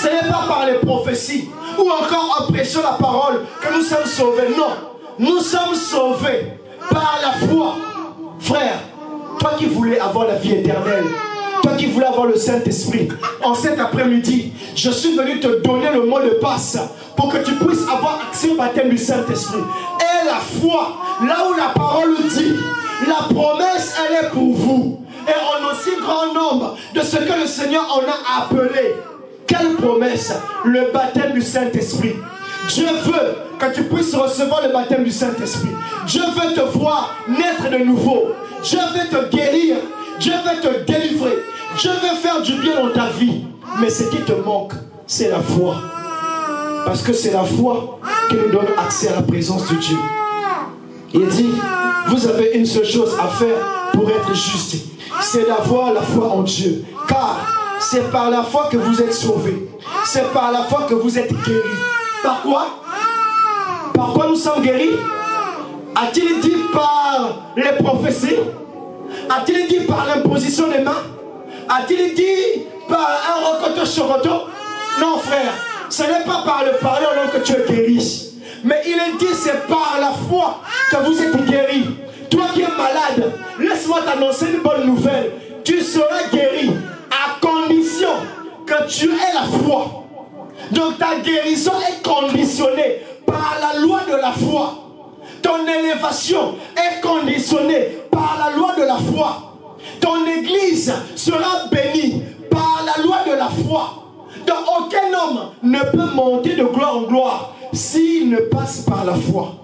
Ce n'est pas par les prophéties. Ou encore en prêchant la parole que nous sommes sauvés. Non, nous sommes sauvés par la foi. Frère, toi qui voulais avoir la vie éternelle, toi qui voulais avoir le Saint-Esprit, en cet après-midi, je suis venu te donner le mot de passe pour que tu puisses avoir accès au baptême du Saint-Esprit. Et la foi, là où la parole dit, la promesse, elle est pour vous. Et en aussi grand nombre de ce que le Seigneur en a appelé. Quelle promesse? Le baptême du Saint-Esprit. Dieu veut que tu puisses recevoir le baptême du Saint-Esprit. Dieu veut te voir naître de nouveau. Dieu veut te guérir. Dieu veut te délivrer. Dieu veut faire du bien dans ta vie. Mais ce qui te manque, c'est la foi. Parce que c'est la foi qui nous donne accès à la présence de Dieu. Il dit, vous avez une seule chose à faire pour être juste. C'est d'avoir la foi en Dieu. Car c'est par la foi que vous êtes sauvés. C'est par la foi que vous êtes guéris. Par quoi? Par quoi nous sommes guéris? A-t-il dit par les prophéties? A-t-il dit par l'imposition des mains? A-t-il dit par un rocoto-choroto? Non, frère. Ce n'est pas par le parler en langue que tu es guéri. Mais il est dit, c'est par la foi que vous êtes guéris. Toi qui es malade, laisse-moi t'annoncer une bonne nouvelle. Tu seras guéri à condition que tu aies la foi. Donc ta guérison est conditionnée par la loi de la foi. Ton élévation est conditionnée par la loi de la foi. Ton église sera bénie par la loi de la foi. Donc aucun homme ne peut monter de gloire en gloire s'il ne passe par la foi.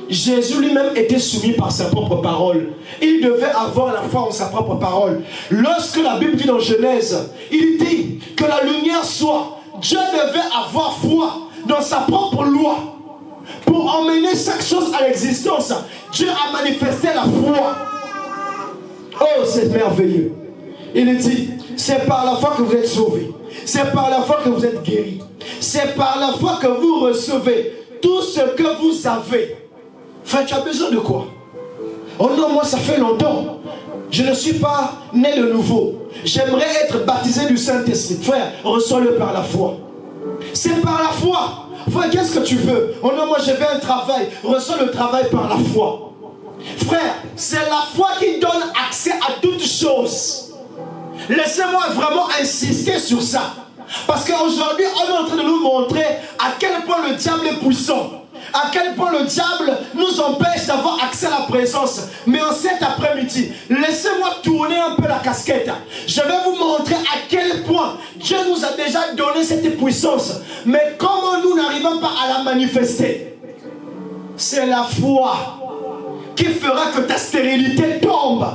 Jésus lui-même était soumis par sa propre parole. Il devait avoir la foi en sa propre parole. Lorsque la Bible dit dans Genèse, il dit que la lumière soit, Dieu devait avoir foi dans sa propre loi. Pour emmener chaque chose à l'existence, Dieu a manifesté la foi. Oh, c'est merveilleux. Il dit, c'est par la foi que vous êtes sauvés. C'est par la foi que vous êtes guéris. C'est par la foi que vous recevez tout ce que vous avez. Frère, tu as besoin de quoi? Oh non, moi ça fait longtemps. Je ne suis pas né de nouveau. J'aimerais être baptisé du Saint-Esprit. Frère, reçois-le par la foi. C'est par la foi. Frère, qu'est-ce que tu veux? Oh non, moi je veux un travail. Reçois le travail par la foi. Frère, c'est la foi qui donne accès à toutes choses. Laissez-moi vraiment insister sur ça. Parce qu'aujourd'hui, on est en train de nous montrer à quel point le diable est puissant. À quel point le diable nous empêche d'avoir accès à la présence. Mais en cet après-midi, laissez-moi tourner un peu la casquette. Je vais vous montrer à quel point Dieu nous a déjà donné cette puissance. Mais comment nous n'arrivons pas à la manifester? C'est la foi qui fera que ta stérilité tombe.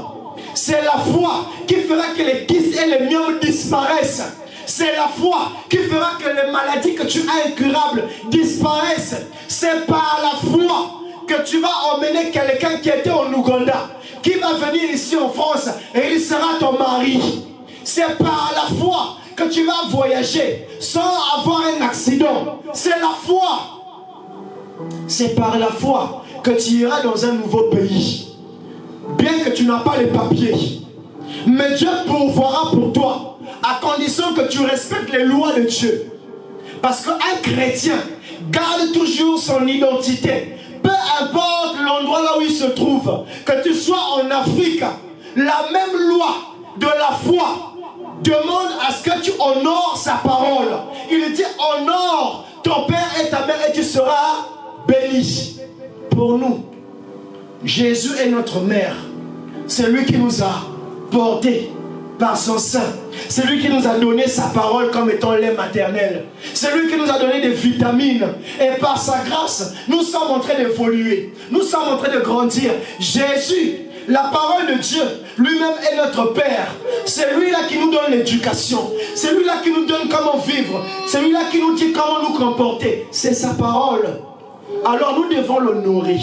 C'est la foi qui fera que les kystes et les myomes disparaissent. C'est la foi qui fera que les maladies que tu as incurables disparaissent. C'est par la foi que tu vas emmener quelqu'un qui était en Ouganda, qui va venir ici en France et il sera ton mari. C'est par la foi que tu vas voyager sans avoir un accident. C'est la foi. C'est par la foi que tu iras dans un nouveau pays. Bien que tu n'as pas les papiers. Mais Dieu pourvoira pour toi à condition que tu respectes les lois de Dieu. Parce qu'un chrétien garde toujours son identité. Peu importe l'endroit là où il se trouve, que tu sois en Afrique, la même loi de la foi demande à ce que tu honores sa parole. Il dit honore ton père et ta mère et tu seras béni. Pour nous, Jésus est notre mère. C'est lui qui nous a portés par son sein. C'est lui qui nous a donné sa parole comme étant lait maternel. C'est lui qui nous a donné des vitamines. Et par sa grâce, nous sommes en train d'évoluer. Nous sommes en train de grandir. Jésus, la parole de Dieu, lui-même est notre Père. C'est lui-là qui nous donne l'éducation. C'est lui-là qui nous donne comment vivre. C'est lui-là qui nous dit comment nous comporter. C'est sa parole. Alors nous devons l'honorer.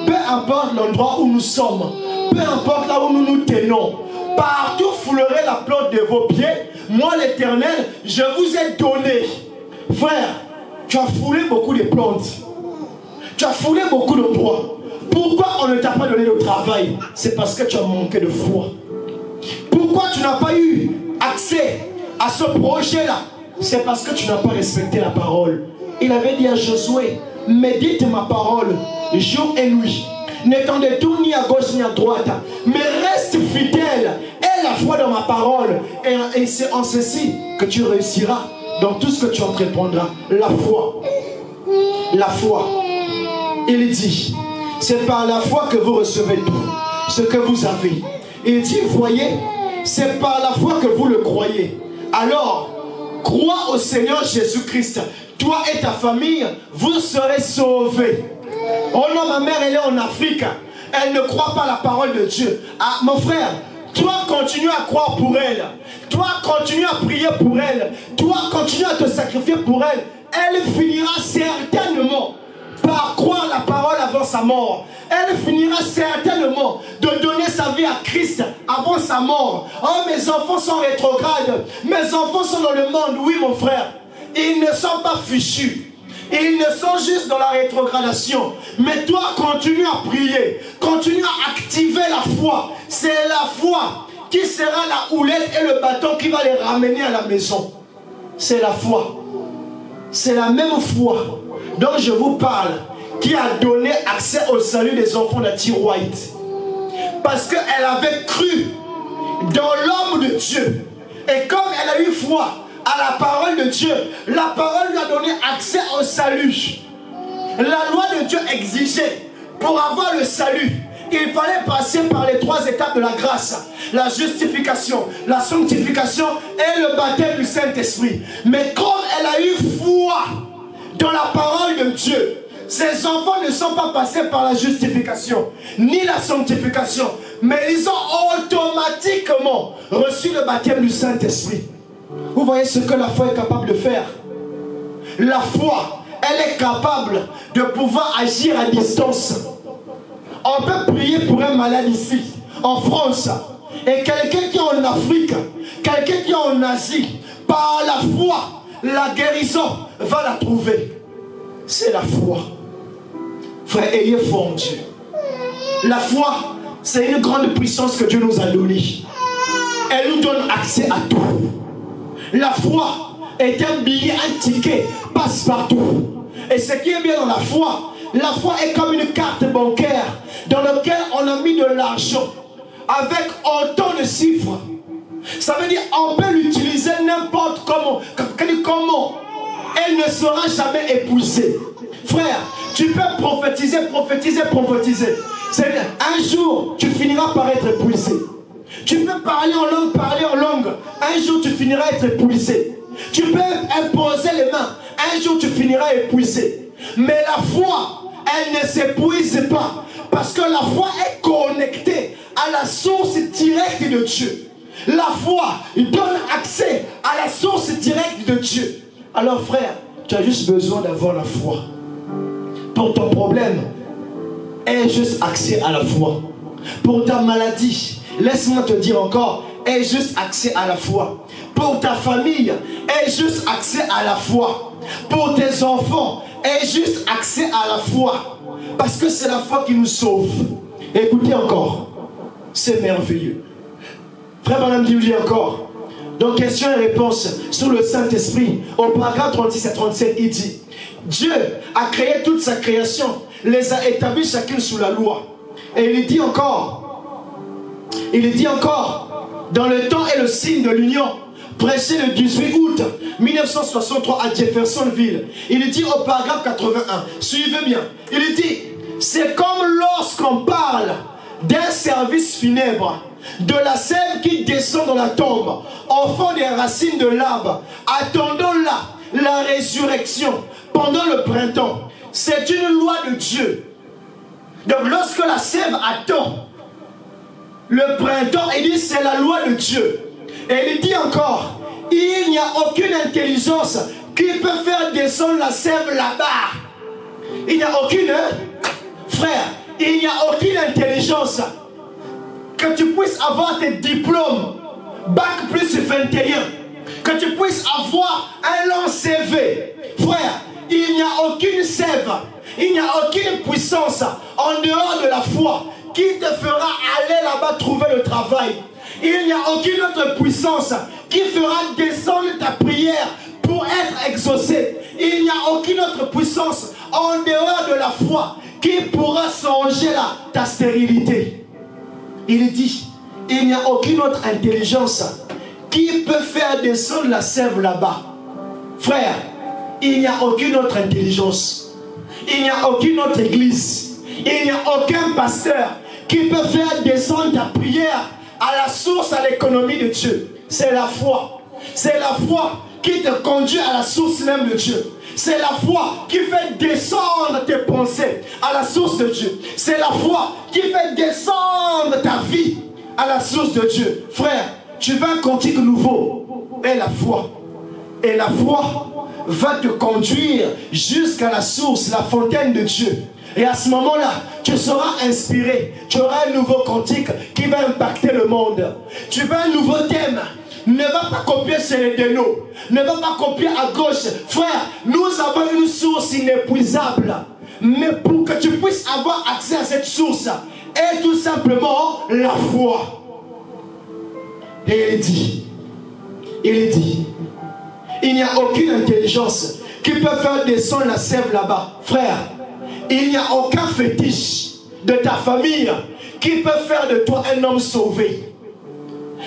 Peu importe l'endroit où nous sommes. Peu importe là où nous nous tenons. Partout foulerez la plante de vos pieds. Moi l'Éternel, je vous ai donné. Frère, tu as foulé beaucoup de plantes. Tu as foulé beaucoup d'endroits. Pourquoi on ne t'a pas donné le travail? C'est parce que tu as manqué de foi. Pourquoi tu n'as pas eu accès à ce projet-là? C'est parce que tu n'as pas respecté la parole. Il avait dit à Josué, médite ma parole jour et nuit. Ne t'en détourne ni à gauche ni à droite, mais reste fidèle. Aie la foi dans ma parole. Et c'est en ceci que tu réussiras dans tout ce que tu entreprendras. La foi. La foi. Il dit, c'est par la foi que vous recevez tout ce que vous avez. Il dit, voyez, c'est par la foi que vous le croyez. Alors, crois au Seigneur Jésus-Christ. Toi et ta famille, vous serez sauvés. Oh non, ma mère, elle est en Afrique. Elle ne croit pas la parole de Dieu. Ah, mon frère, toi, continue à croire pour elle. Toi, continue à prier pour elle. Toi, continue à te sacrifier pour elle. Elle finira certainement par croire la parole avant sa mort. Elle finira certainement de donner sa vie à Christ avant sa mort. Oh, mes enfants sont rétrogrades. Mes enfants sont dans le monde. Oui, mon frère. Ils ne sont pas fichus. Ils ne sont juste dans la rétrogradation. Mais toi, continue à prier. Continue à activer la foi. C'est la foi qui sera la houlette et le bâton qui va les ramener à la maison. C'est la foi. C'est la même foi dont je vous parle qui a donné accès au salut des enfants d'Ati White. Parce qu'elle avait cru dans l'homme de Dieu. Et comme elle a eu foi à la parole de Dieu, la parole lui a donné accès au salut. La loi de Dieu exigeait, pour avoir le salut, il fallait passer par les 3 étapes de la grâce. La justification, la sanctification et le baptême du Saint-Esprit. Mais comme elle a eu foi dans la parole de Dieu, ses enfants ne sont pas passés par la justification, ni la sanctification, mais ils ont automatiquement reçu le baptême du Saint-Esprit. Vous voyez ce que la foi est capable de faire. La foi, elle est capable de pouvoir agir à distance. On peut prier pour un malade ici, en France, et quelqu'un qui est en Afrique, quelqu'un qui est en Asie, par la foi, la guérison va la trouver. C'est la foi. Frère, ayez foi en Dieu. La foi, c'est une grande puissance que Dieu nous a donnée. Elle nous donne accès à tout. La foi est un billet, un ticket, passe partout. Et ce qui est bien dans la foi est comme une carte bancaire dans laquelle on a mis de l'argent avec autant de chiffres. Ça veut dire qu'on peut l'utiliser n'importe comment. Comment? Elle ne sera jamais épuisée. Frère, tu peux prophétiser, prophétiser, prophétiser. C'est-à-dire, un jour, tu finiras par être épuisé. Tu peux parler en langue. Un jour, tu finiras à être épuisé. Tu peux imposer les mains. Un jour, tu finiras épuisé. Mais la foi, elle ne s'épuise pas. Parce que la foi est connectée à la source directe de Dieu. La foi donne accès à la source directe de Dieu. Alors frère, tu as juste besoin d'avoir la foi. Pour ton problème, aie juste accès à la foi. Pour ta maladie, laisse-moi te dire encore, aie juste accès à la foi. Pour ta famille, aie juste accès à la foi. Pour tes enfants, aie juste accès à la foi. Parce que c'est la foi qui nous sauve. Écoutez encore, c'est merveilleux. Frère Branham dit encore, dans questions et réponses sur le Saint-Esprit, au paragraphe 36 à 37, il dit, Dieu a créé toute sa création, les a établis chacune sous la loi. Et il dit encore, dans le temps et le signe de l'union, prêché le 18 août 1963 à Jeffersonville, il dit au paragraphe 81, suivez bien, il dit, c'est comme lorsqu'on parle d'un service funèbre, de la sève qui descend dans la tombe, au fond des racines de l'arbre, attendons là la résurrection pendant le printemps. C'est une loi de Dieu. Donc lorsque la sève attend le printemps, il dit c'est la loi de Dieu. Et il dit encore, il n'y a aucune intelligence qui peut faire descendre la sève là-bas. Il n'y a aucune, frère, il n'y a aucune intelligence que tu puisses avoir tes diplômes, bac plus 21, que tu puisses avoir un long CV. Frère, il n'y a aucune sève, il n'y a aucune puissance en dehors de la foi qui te fera aller là-bas trouver le travail. Il n'y a aucune autre puissance qui fera descendre ta prière pour être exaucée. Il n'y a aucune autre puissance en dehors de la foi qui pourra changer là ta stérilité. Il dit, il n'y a aucune autre intelligence qui peut faire descendre la sève là-bas. Frère, il n'y a aucune autre intelligence. Il n'y a aucune autre église. Il n'y a aucun pasteur qui peut faire descendre ta prière à la source, à l'économie de Dieu. C'est la foi. C'est la foi qui te conduit à la source même de Dieu. C'est la foi qui fait descendre tes pensées à la source de Dieu. C'est la foi qui fait descendre ta vie à la source de Dieu. Frère, tu veux un cantique nouveau. Et la foi. Et la foi va te conduire jusqu'à la source, la fontaine de Dieu. Et à ce moment-là, tu seras inspiré. Tu auras un nouveau cantique qui va impacter le monde. Tu veux un nouveau thème. Ne va pas copier chez les dénos. Ne va pas copier à gauche. Frère, nous avons une source inépuisable. Mais pour que tu puisses avoir accès à cette source, est tout simplement la foi. Et il dit, il n'y a aucune intelligence qui peut faire descendre la sève là-bas. Frère, il n'y a aucun fétiche de ta famille qui peut faire de toi un homme sauvé.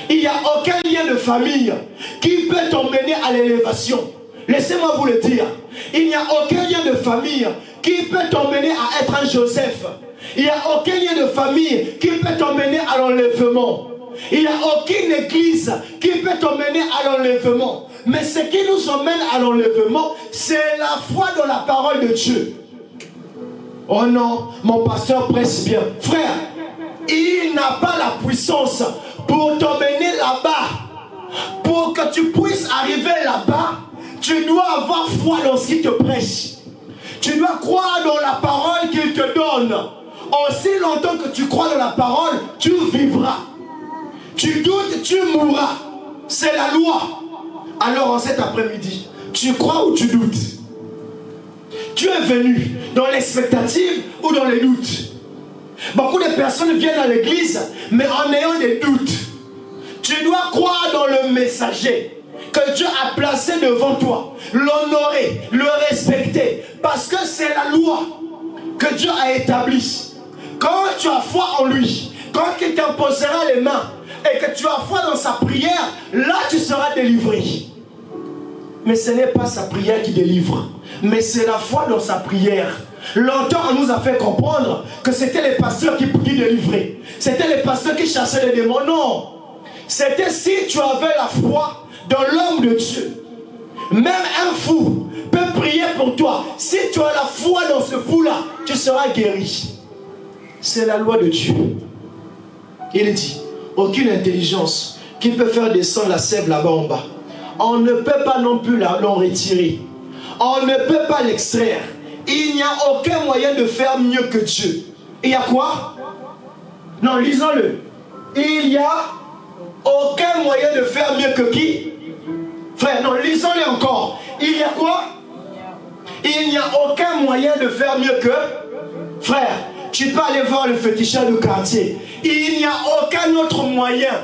Il n'y a aucun lien de famille qui peut t'emmener à l'élévation. Laissez-moi vous le dire. Il n'y a aucun lien de famille qui peut t'emmener à être un Joseph. Il n'y a aucun lien de famille qui peut t'emmener à l'enlèvement. Il n'y a aucune église qui peut t'emmener à l'enlèvement. Mais ce qui nous emmène à l'enlèvement, c'est la foi dans la parole de Dieu. Oh non, mon pasteur presse bien. Frère, il n'a pas la puissance pour t'emmener là-bas. Pour que tu puisses arriver là-bas, tu dois avoir foi dans ce qu'il te prêche. Tu dois croire dans la parole qu'il te donne. Aussi longtemps que tu crois dans la parole, tu vivras. Tu doutes, tu mourras. C'est la loi. Alors en cet après-midi, tu crois ou tu doutes? Tu es venu dans l'expectative ou dans les doutes? Beaucoup de personnes viennent à l'église, mais en ayant des doutes. Tu dois croire dans le messager que Dieu a placé devant toi, l'honorer, le respecter, parce que c'est la loi que Dieu a établie. Quand tu as foi en lui, quand il t'imposera les mains et que tu as foi dans sa prière, là tu seras délivré. Mais ce n'est pas sa prière qui délivre, mais c'est la foi dans sa prière. Longtemps, on nous a fait comprendre que c'était les pasteurs qui délivraient. C'était les pasteurs qui chassaient les démons. Non. C'était si tu avais la foi dans l'homme de Dieu. Même un fou peut prier pour toi. Si tu as la foi dans ce fou-là, tu seras guéri. C'est la loi de Dieu. Il dit, aucune intelligence qui peut faire descendre la sève là-bas en bas. On ne peut pas non plus l'en retirer. On ne peut pas l'extraire. Il n'y a aucun moyen de faire mieux que Dieu. Il y a quoi? Non, lisons-le. Il n'y a aucun moyen de faire mieux que qui? Frère, non, lisons-le encore. Il y a quoi? Il n'y a aucun moyen de faire mieux que... Frère, tu peux aller voir le féticheur du quartier. Il n'y a aucun autre moyen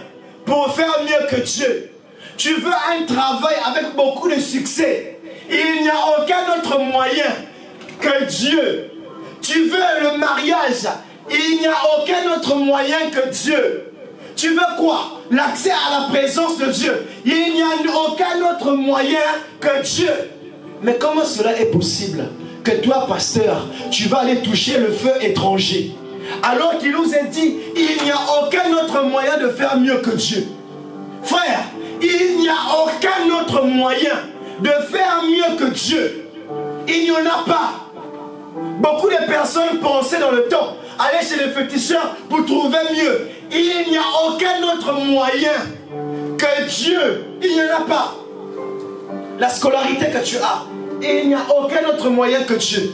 pour faire mieux que Dieu. Tu veux un travail avec beaucoup de succès. Il n'y a aucun autre moyen que Dieu. Tu veux le mariage. Il n'y a aucun autre moyen que Dieu. Tu veux quoi? L'accès à la présence de Dieu. Il n'y a aucun autre moyen que Dieu. Mais comment cela est possible que toi, pasteur, tu vas aller toucher le feu étranger, alors qu'il nous est dit, il n'y a aucun autre moyen de faire mieux que Dieu. Frère, il n'y a aucun autre moyen de faire mieux que Dieu. Il n'y en a pas. Beaucoup de personnes pensaient dans le temps aller chez les féticheurs pour trouver mieux. Il n'y a aucun autre moyen que Dieu. Il n'y en a pas. La scolarité que tu as, il n'y a aucun autre moyen que Dieu.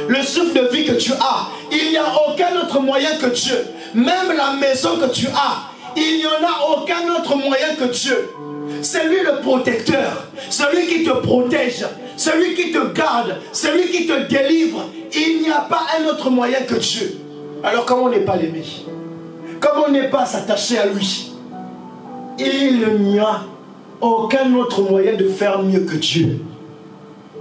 Le souffle de vie que tu as, il n'y a aucun autre moyen que Dieu. Même la maison que tu as, il n'y en a aucun autre moyen que Dieu. C'est lui le protecteur, celui qui te protège, celui qui te garde, celui qui te délivre. Il n'y a pas un autre moyen que Dieu. Alors comment ne pas l'aimer? Comment ne pas s'attacher à lui? Il n'y a aucun autre moyen de faire mieux que Dieu.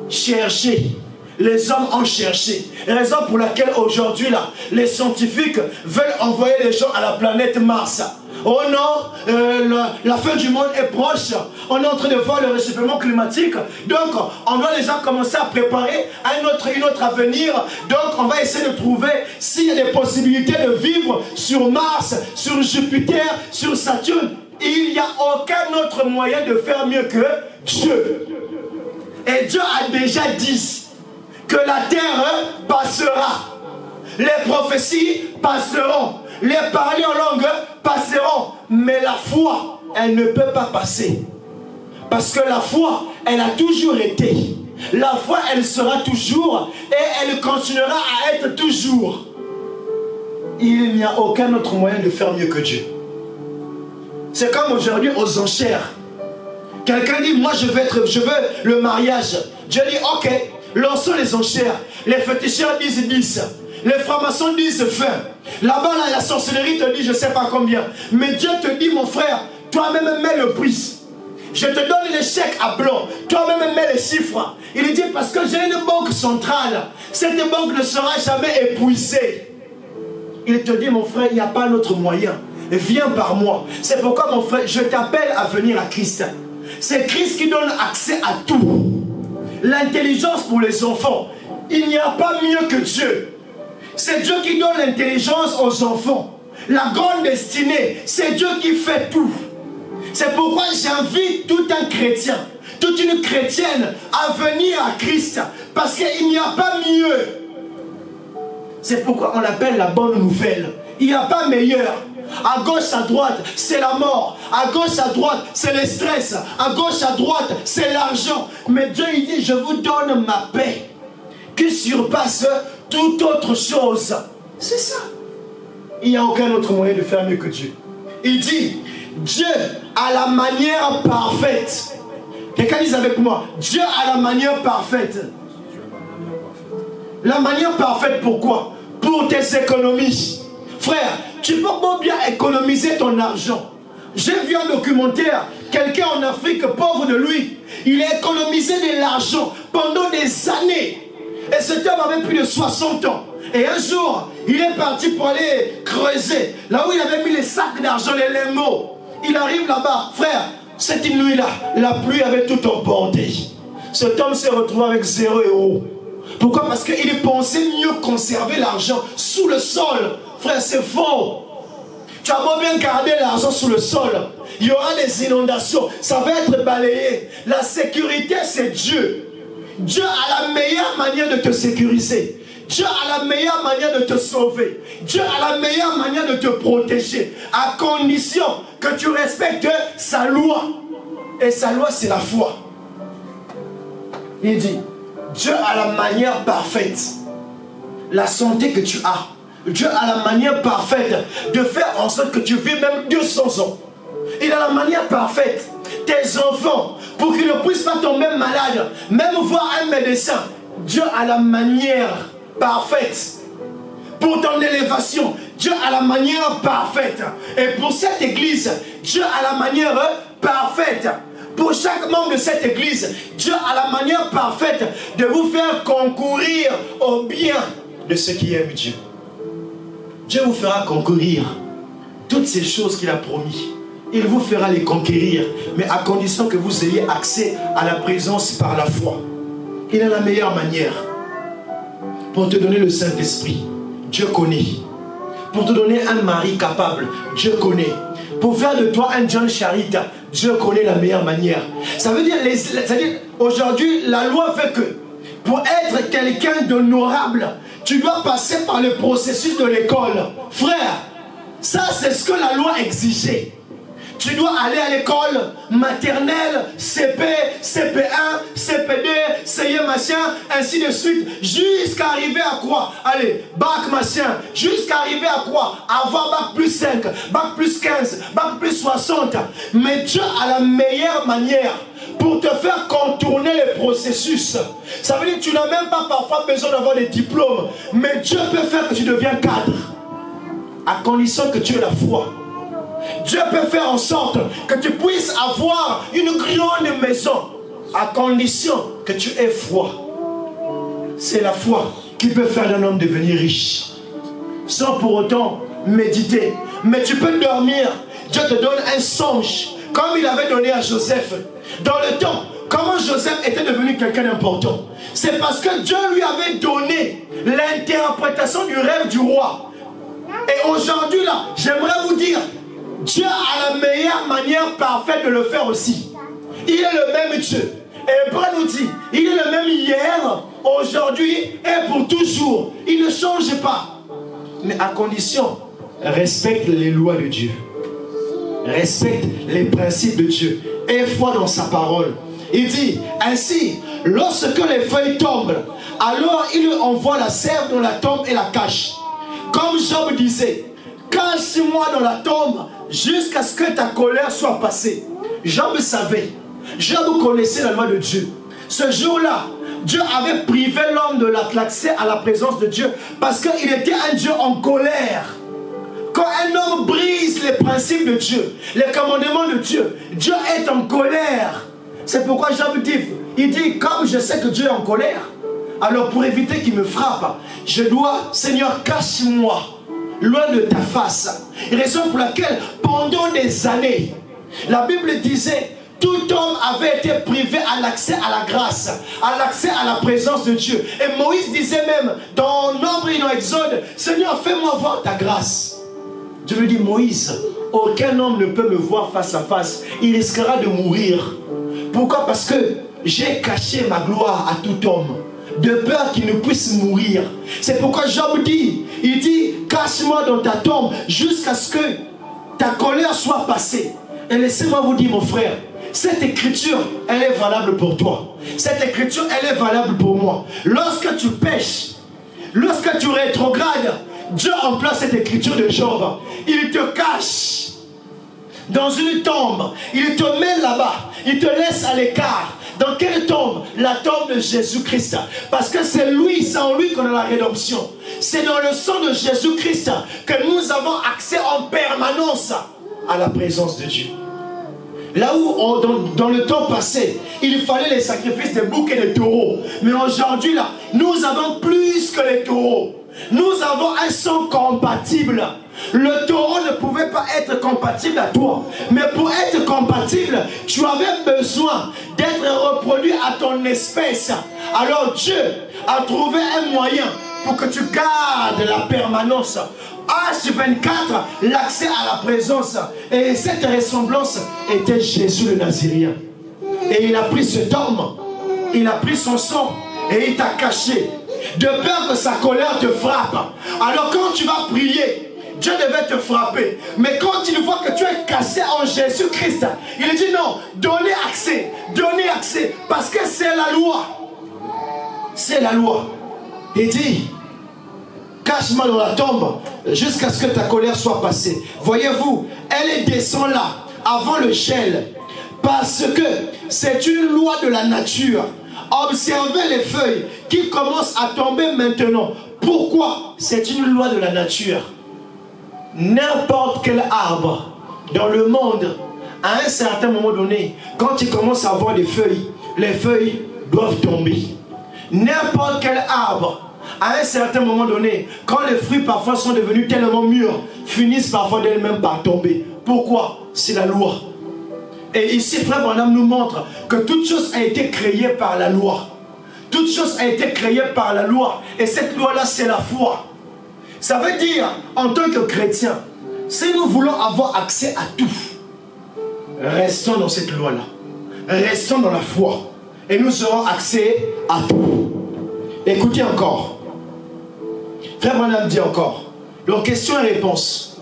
Cherchez. Les hommes ont cherché. Raison pour laquelle aujourd'hui là, les scientifiques veulent envoyer les gens à la planète Mars. Oh non, la fin du monde est proche. On est en train de voir le réchauffement climatique. Donc, on doit déjà commencer à préparer une autre avenir. Donc, on va essayer de trouver s'il y a des possibilités de vivre sur Mars, sur Jupiter, sur Saturne. Il n'y a aucun autre moyen de faire mieux que Dieu. Et Dieu a déjà dit que la terre passera. Les prophéties passeront. Les parler en langue passeront. Mais la foi, elle ne peut pas passer. Parce que la foi, elle a toujours été. La foi, elle sera toujours. Et elle continuera à être toujours. Il n'y a aucun autre moyen de faire mieux que Dieu. C'est comme aujourd'hui aux enchères. Quelqu'un dit, moi je veux le mariage. Dieu dit, ok, lançons les enchères. Les féticheurs disent 10. Les francs-maçons disent 20. Là-bas, là, la sorcellerie te dit je ne sais pas combien. Mais Dieu te dit, mon frère, toi-même mets le prix. Je te donne les chèques à blanc. Toi-même mets les chiffres. Il dit parce que j'ai une banque centrale. Cette banque ne sera jamais épuisée. Il te dit, mon frère, il n'y a pas d'autre moyen. Viens par moi. C'est pourquoi, mon frère, je t'appelle à venir à Christ. C'est Christ qui donne accès à tout. L'intelligence pour les enfants. Il n'y a pas mieux que Dieu. C'est Dieu qui donne l'intelligence aux enfants. La grande destinée, c'est Dieu qui fait tout. C'est pourquoi j'invite tout un chrétien, toute une chrétienne à venir à Christ. Parce qu'il n'y a pas mieux. C'est pourquoi on l'appelle la bonne nouvelle. Il n'y a pas meilleur. À gauche, à droite, c'est la mort. À gauche, à droite, c'est le stress. À gauche, à droite, c'est l'argent. Mais Dieu, il dit, je vous donne ma paix qui surpasse toute autre chose. C'est ça. Il n'y a aucun autre moyen de faire mieux que Dieu. Il dit, Dieu a la manière parfaite. Quelqu'un dit avec moi, Dieu a la manière parfaite. La manière parfaite pourquoi? Pour tes économies. Frère, tu peux bien économiser ton argent. J'ai vu un documentaire, quelqu'un en Afrique, pauvre de lui, il a économisé de l'argent pendant des années. Et cet homme avait plus de 60 ans. Et un jour, il est parti pour aller creuser, là où il avait mis les sacs d'argent, les lingots. Il arrive là-bas, frère, cette nuit-là, la pluie avait tout emporté. Cet homme s'est retrouvé avec 0 €. Pourquoi? Parce qu'il pensait mieux conserver l'argent sous le sol. Frère, c'est faux. Tu as beau bien garder l'argent sous le sol, il y aura des inondations, ça va être balayé. La sécurité, c'est Dieu. Dieu a la meilleure manière de te sécuriser. Dieu a la meilleure manière de te sauver. Dieu a la meilleure manière de te protéger, à condition que tu respectes sa loi. Et sa loi, c'est la foi. Il dit, Dieu a la manière parfaite, la santé que tu as. Dieu a la manière parfaite de faire en sorte que tu vives même 200 ans. Il a la manière parfaite. Tes enfants, pour qu'ils ne puissent pas tomber malades, même voir un médecin, Dieu a la manière parfaite. Pour ton élévation, Dieu a la manière parfaite. Et pour cette église, Dieu a la manière parfaite. Pour chaque membre de cette église, Dieu a la manière parfaite de vous faire concourir au bien de ceux qui aiment Dieu. Dieu vous fera concourir toutes ces choses qu'il a promis. Il vous fera les conquérir, mais à condition que vous ayez accès à la présence par la foi. Il a la meilleure manière. Pour te donner le Saint-Esprit, Dieu connaît. Pour te donner un mari capable, Dieu connaît. Pour faire de toi un John Charita, Dieu connaît la meilleure manière. Ça veut dire, aujourd'hui, la loi fait que pour être quelqu'un d'honorable, tu dois passer par le processus de l'école. Frère, ça c'est ce que la loi exigeait. Tu dois aller à l'école maternelle, CP, CP1, CP2, CE machin, ainsi de suite, jusqu'à arriver à quoi? Allez, bac machin, jusqu'à arriver à quoi? Avoir bac plus 5, bac plus 15, bac plus 60. Mais Dieu a la meilleure manière pour te faire contourner le processus. Ça veut dire que tu n'as même pas parfois besoin d'avoir des diplômes, mais Dieu peut faire que tu deviens cadre, à condition que tu aies la foi. Dieu peut faire en sorte que tu puisses avoir une grande maison, à condition que tu aies foi. C'est la foi qui peut faire d'un homme devenir riche, sans pour autant méditer. Mais tu peux dormir, Dieu te donne un songe, comme il avait donné à Joseph. Dans le temps, comment Joseph était devenu quelqu'un d'important? C'est parce que Dieu lui avait donné l'interprétation du rêve du roi. Et aujourd'hui là, j'aimerais vous dire, Dieu a la meilleure manière parfaite de le faire aussi. Il est le même Dieu. Et Hébreu nous dit, il est le même hier, aujourd'hui et pour toujours. Il ne change pas. Mais à condition, respecte les lois de Dieu. Respecte les principes de Dieu. Aie foi dans sa parole. Il dit, ainsi, lorsque les feuilles tombent, alors il envoie la sève dans la tombe et la cache. Comme Job disait, cache-moi dans la tombe jusqu'à ce que ta colère soit passée. Job savait. Job connaissait la loi de Dieu. Ce jour-là, Dieu avait privé l'homme de l'accès à la présence de Dieu parce qu'il était un Dieu en colère. Quand un homme brise les principes de Dieu, les commandements de Dieu, Dieu est en colère. C'est pourquoi Job dit, il dit, comme je sais que Dieu est en colère, alors pour éviter qu'il me frappe, je dois, Seigneur, cache-moi loin de ta face. Raison pour laquelle, pendant des années, la Bible disait, tout homme avait été privé à l'accès à la grâce, à l'accès à la présence de Dieu. Et Moïse disait même, dans Nombre et dans Exode, Seigneur, fais-moi voir ta grâce. Dieu lui dit, Moïse, aucun homme ne peut me voir face à face. Il risquera de mourir. Pourquoi? Parce que j'ai caché ma gloire à tout homme, de peur qu'il ne puisse mourir. C'est pourquoi Job dit, il dit, cache-moi dans ta tombe jusqu'à ce que ta colère soit passée. Et laissez-moi vous dire, mon frère, cette écriture, elle est valable pour toi. Cette écriture, elle est valable pour moi. Lorsque tu pêches, lorsque tu rétrogrades, Dieu emploie cette écriture de Job. Il te cache dans une tombe. Il te met là-bas. Il te laisse à l'écart. Dans quelle tombe? La tombe de Jésus-Christ. Parce que c'est lui, c'est en lui qu'on a la rédemption. C'est dans le sang de Jésus-Christ que nous avons accès en permanence à la présence de Dieu. Là où, dans le temps passé, il fallait les sacrifices de boucs et de taureaux. Mais aujourd'hui, là, nous avons plus que les taureaux. Nous avons un sang compatible. Le taureau ne pouvait pas être compatible à toi. Mais pour être compatible, tu avais besoin d'être reproduit à ton espèce. Alors Dieu a trouvé un moyen pour que tu gardes la permanence. H24, l'accès à la présence. Et cette ressemblance était Jésus le Naziréen. Et il a pris cet homme, il a pris son sang et il t'a caché de peur que sa colère te frappe. Alors quand tu vas prier, Dieu devait te frapper. Mais quand il voit que tu es cassé en Jésus-Christ, il dit non, donnez accès, parce que c'est la loi. C'est la loi. Il dit, cache-moi dans la tombe jusqu'à ce que ta colère soit passée. Voyez-vous, elle descend là, avant le gel, parce que c'est une loi de la nature. Observez les feuilles qui commencent à tomber maintenant. Pourquoi? C'est une loi de la nature. N'importe quel arbre dans le monde, à un certain moment donné, quand il commence à avoir des feuilles, les feuilles doivent tomber. N'importe quel arbre, à un certain moment donné, quand les fruits parfois sont devenus tellement mûrs, finissent parfois d'elles-mêmes par tomber. Pourquoi? C'est la loi. Et ici, Frère Branham nous montre que toute chose a été créée par la loi. Toute chose a été créée par la loi. Et cette loi-là, c'est la foi. Ça veut dire, en tant que chrétien, si nous voulons avoir accès à tout, restons dans cette loi-là. Restons dans la foi. Et nous aurons accès à tout. Écoutez encore. Frère Branham dit encore. Donc, question et réponse.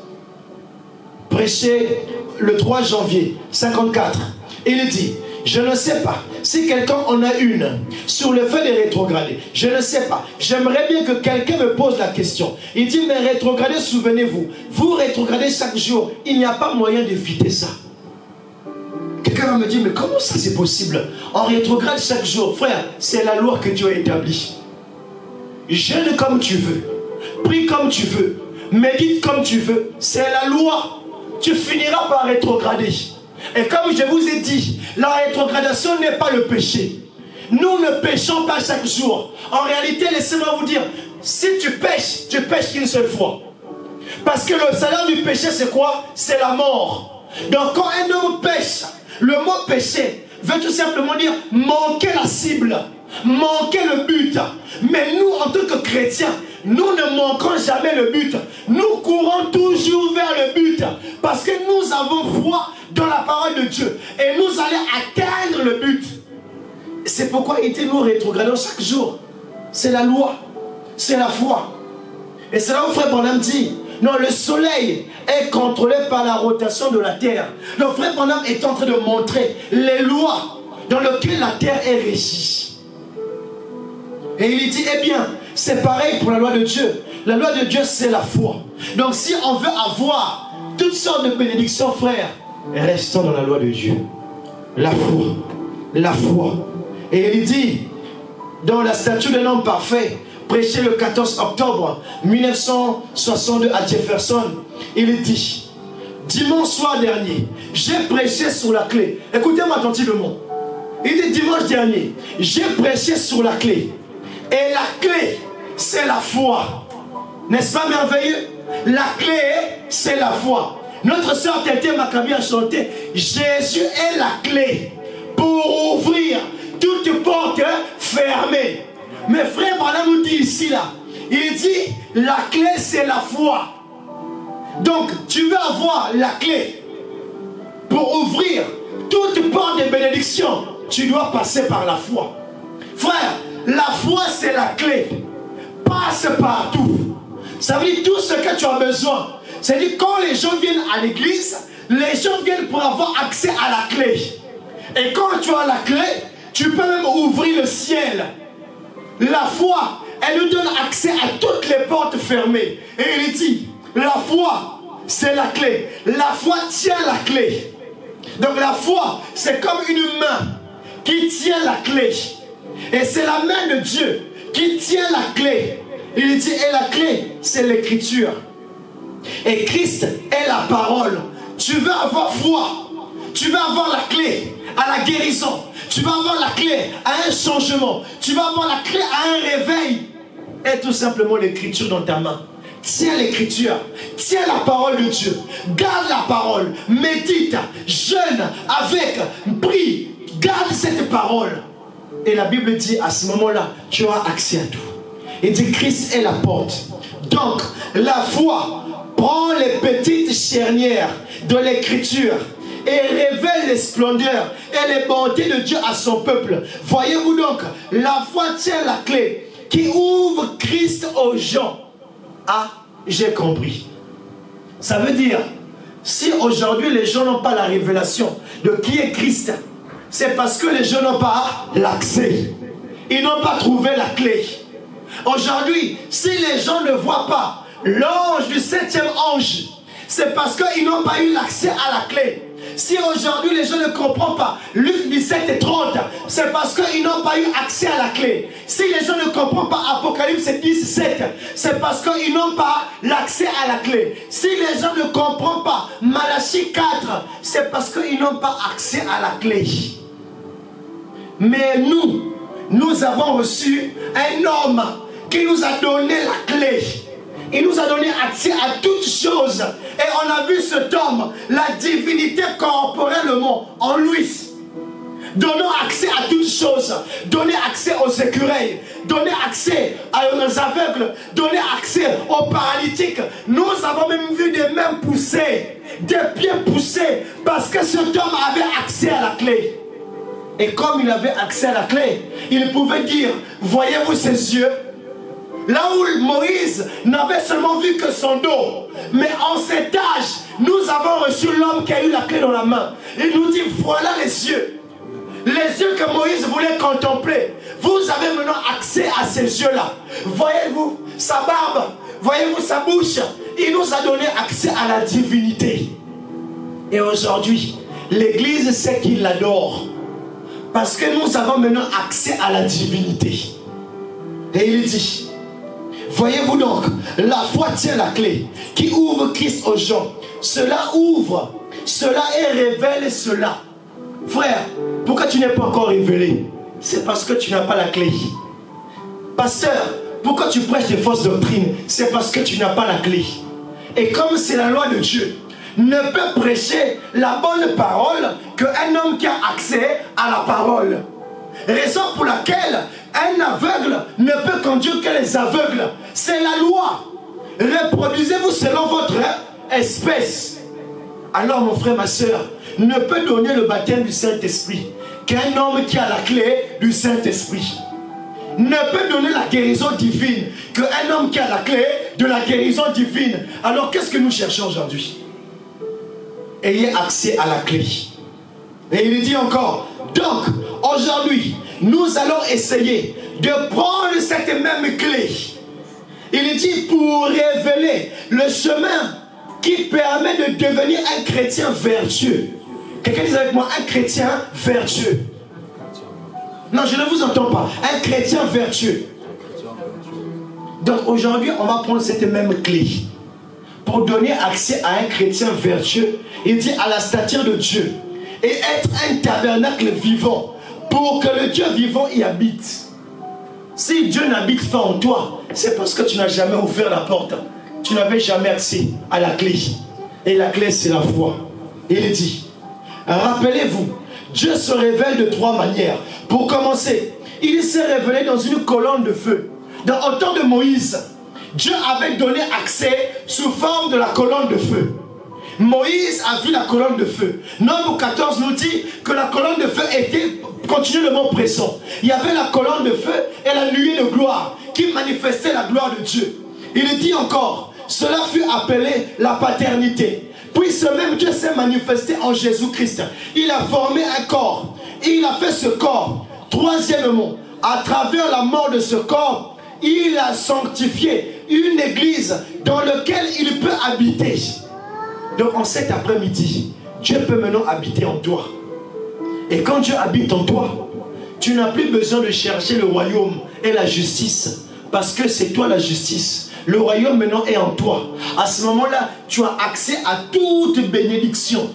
Prêché le 3 janvier 54. Il dit, je ne sais pas si quelqu'un en a une sur le fait de rétrograder. Je ne sais pas. J'aimerais bien que quelqu'un me pose la question. Il dit, mais rétrograder, souvenez-vous, vous rétrogradez chaque jour. Il n'y a pas moyen d'éviter ça. Quelqu'un va me dire, mais comment ça c'est possible? On rétrograde chaque jour. Frère, c'est la loi que Dieu a établie. Jeûne comme tu veux. Prie comme tu veux. Médite comme tu veux. C'est la loi. Tu finiras par rétrograder. Et comme je vous ai dit, la rétrogradation n'est pas le péché. Nous ne péchons pas chaque jour. En réalité, laissez-moi vous dire, si tu pêches qu'une seule fois. Parce que le salaire du péché, c'est quoi? C'est la mort. Donc quand un homme pêche, le mot péché veut tout simplement dire manquer la cible, manquer le but. Mais nous, en tant que chrétiens, nous ne manquons jamais le but. Nous courons toujours vers le but. Parce que nous avons foi dans la parole de Dieu. Et nous allons atteindre le but. C'est pourquoi il dit nous rétrogradons chaque jour. C'est la loi. C'est la foi. Et c'est là où Frère Branham dit, non, le soleil est contrôlé par la rotation de la terre. Donc Frère Branham est en train de montrer les lois dans lesquelles la terre est régie. Et il dit, eh bien, c'est pareil pour la loi de Dieu. La loi de Dieu, c'est la foi. Donc si on veut avoir toutes sortes de bénédictions, frères, restons dans la loi de Dieu. La foi. La foi. Et il dit, dans la statue d'un homme parfait, prêché le 14 octobre 1962 à Jefferson, il dit, dimanche soir dernier, j'ai prêché sur la clé. Écoutez-moi attentivement. Il dit, dimanche dernier, j'ai prêché sur la clé. Et la clé, c'est la foi. N'est-ce pas merveilleux? La clé, c'est la foi. Notre sœur Tété Maccabi a chanté, Jésus est la clé pour ouvrir toute porte fermée. Mais frère Branham nous dit ici là, il dit la clé c'est la foi. Donc tu veux avoir la clé pour ouvrir toute porte de bénédiction, tu dois passer par la foi. Frère, la foi c'est la clé. Passe partout. Ça veut dire tout ce que tu as besoin. C'est-à-dire quand les gens viennent à l'église, les gens viennent pour avoir accès à la clé. Et quand tu as la clé, tu peux même ouvrir le ciel. La foi, elle nous donne accès à toutes les portes fermées. Et il dit, la foi, c'est la clé. La foi tient la clé. Donc la foi, c'est comme une main qui tient la clé. Et c'est la main de Dieu qui tient la clé. Il dit, et la clé, c'est l'écriture. Et Christ est la parole. Tu veux avoir foi, tu veux avoir la clé à la guérison, tu vas avoir la clé à un changement, tu vas avoir la clé à un réveil. Et tout simplement l'écriture dans ta main. Tiens l'écriture, tiens la parole de Dieu, garde la parole, médite, jeûne avec, prie, garde cette parole. Et la Bible dit à ce moment-là, tu auras accès à tout. Il dit Christ est la porte. Donc la foi prend les petites charnières de l'écriture et révèle les splendeurs et les bontés de Dieu à son peuple. Voyez-vous donc, la foi tient la clé. qui ouvre Christ aux gens. Ah, j'ai compris. Ça veut dire, si aujourd'hui les gens n'ont pas la révélation de qui est Christ, c'est parce que les gens n'ont pas l'accès. Ils n'ont pas trouvé la clé. Aujourd'hui, si les gens ne voient pas l'ange du 7e ange, c'est parce qu'ils n'ont pas eu l'accès à la clé. Si aujourd'hui les gens ne comprennent pas Luc 17 et 30, c'est parce qu'ils n'ont pas eu accès à la clé. Si les gens ne comprennent pas Apocalypse 10, 7, c'est parce qu'ils n'ont pas l'accès à la clé. Si les gens ne comprennent pas Malachie 4, c'est parce qu'ils n'ont pas accès à la clé. Mais nous avons reçu un homme qui nous a donné la clé. Il nous a donné accès à toutes choses. Et on a vu cet homme, la divinité corporellement en lui. Donnons accès à toutes choses. Donnez accès aux écureuils. Donnez accès aux aveugles. Donnez accès aux paralytiques. Nous avons même vu des mains pousser, des pieds pousser, parce que cet homme avait accès à la clé. Et comme il avait accès à la clé, il pouvait dire, voyez-vous ses yeux? Là où Moïse n'avait seulement vu que son dos. Mais en cet âge, nous avons reçu l'homme qui a eu la clé dans la main. Il nous dit, voilà les yeux. Les yeux que Moïse voulait contempler. Vous avez maintenant accès à ces yeux-là. Voyez-vous sa barbe, voyez-vous sa bouche. Il nous a donné accès à la divinité. Et aujourd'hui, l'Église sait qu'il l'adore. Parce que nous avons maintenant accès à la divinité. Et il dit, voyez-vous donc, la foi tient la clé qui ouvre Christ aux gens. Cela ouvre, cela est révèle cela. Frère, pourquoi tu n'es pas encore révélé? C'est parce que tu n'as pas la clé. Pasteur, pourquoi tu prêches des fausses doctrines? C'est parce que tu n'as pas la clé. Et comme c'est la loi de Dieu, ne peut prêcher la bonne parole qu'un homme qui a accès à la parole. Raison pour laquelle un aveugle ne peut conduire que les aveugles. C'est la loi. Reproduisez-vous selon votre espèce. Alors mon frère, ma soeur, ne peut donner le baptême du Saint-Esprit qu'un homme qui a la clé du Saint-Esprit. Ne peut donner la guérison divine qu'un homme qui a la clé de la guérison divine. Alors qu'est-ce que nous cherchons aujourd'hui? Ayez accès à la clé. Et il dit encore, donc aujourd'hui, nous allons essayer de prendre cette même clé. Il dit pour révéler le chemin qui permet de devenir un chrétien vertueux. Quelqu'un dit avec moi, un chrétien vertueux. Non, je ne vous entends pas. Un chrétien vertueux. Donc aujourd'hui, on va prendre cette même clé pour donner accès à un chrétien vertueux. Il dit à la stature de Dieu et être un tabernacle vivant pour que le Dieu vivant y habite. Si Dieu n'habite pas en toi, c'est parce que tu n'as jamais ouvert la porte. Tu n'avais jamais accès à la clé. Et la clé, c'est la foi. Il dit, rappelez-vous, Dieu se révèle de 3 manières. Pour commencer, il s'est révélé dans une colonne de feu. Au temps de Moïse, Dieu avait donné accès sous forme de la colonne de feu. Moïse a vu la colonne de feu. Nombre 14 nous dit que la colonne de feu était continuellement présente. Il y avait la colonne de feu et la nuée de gloire qui manifestait la gloire de Dieu. Il dit encore, cela fut appelé la paternité. Puis ce même Dieu s'est manifesté en Jésus-Christ. Il a formé un corps. Il a fait ce corps. Troisièmement, à travers la mort de ce corps, il a sanctifié une église dans laquelle il peut habiter. Donc en cet après-midi, Dieu peut maintenant habiter en toi. Et quand Dieu habite en toi, tu n'as plus besoin de chercher le royaume et la justice. Parce que c'est toi la justice. Le royaume maintenant est en toi. À ce moment-là, tu as accès à toute bénédiction.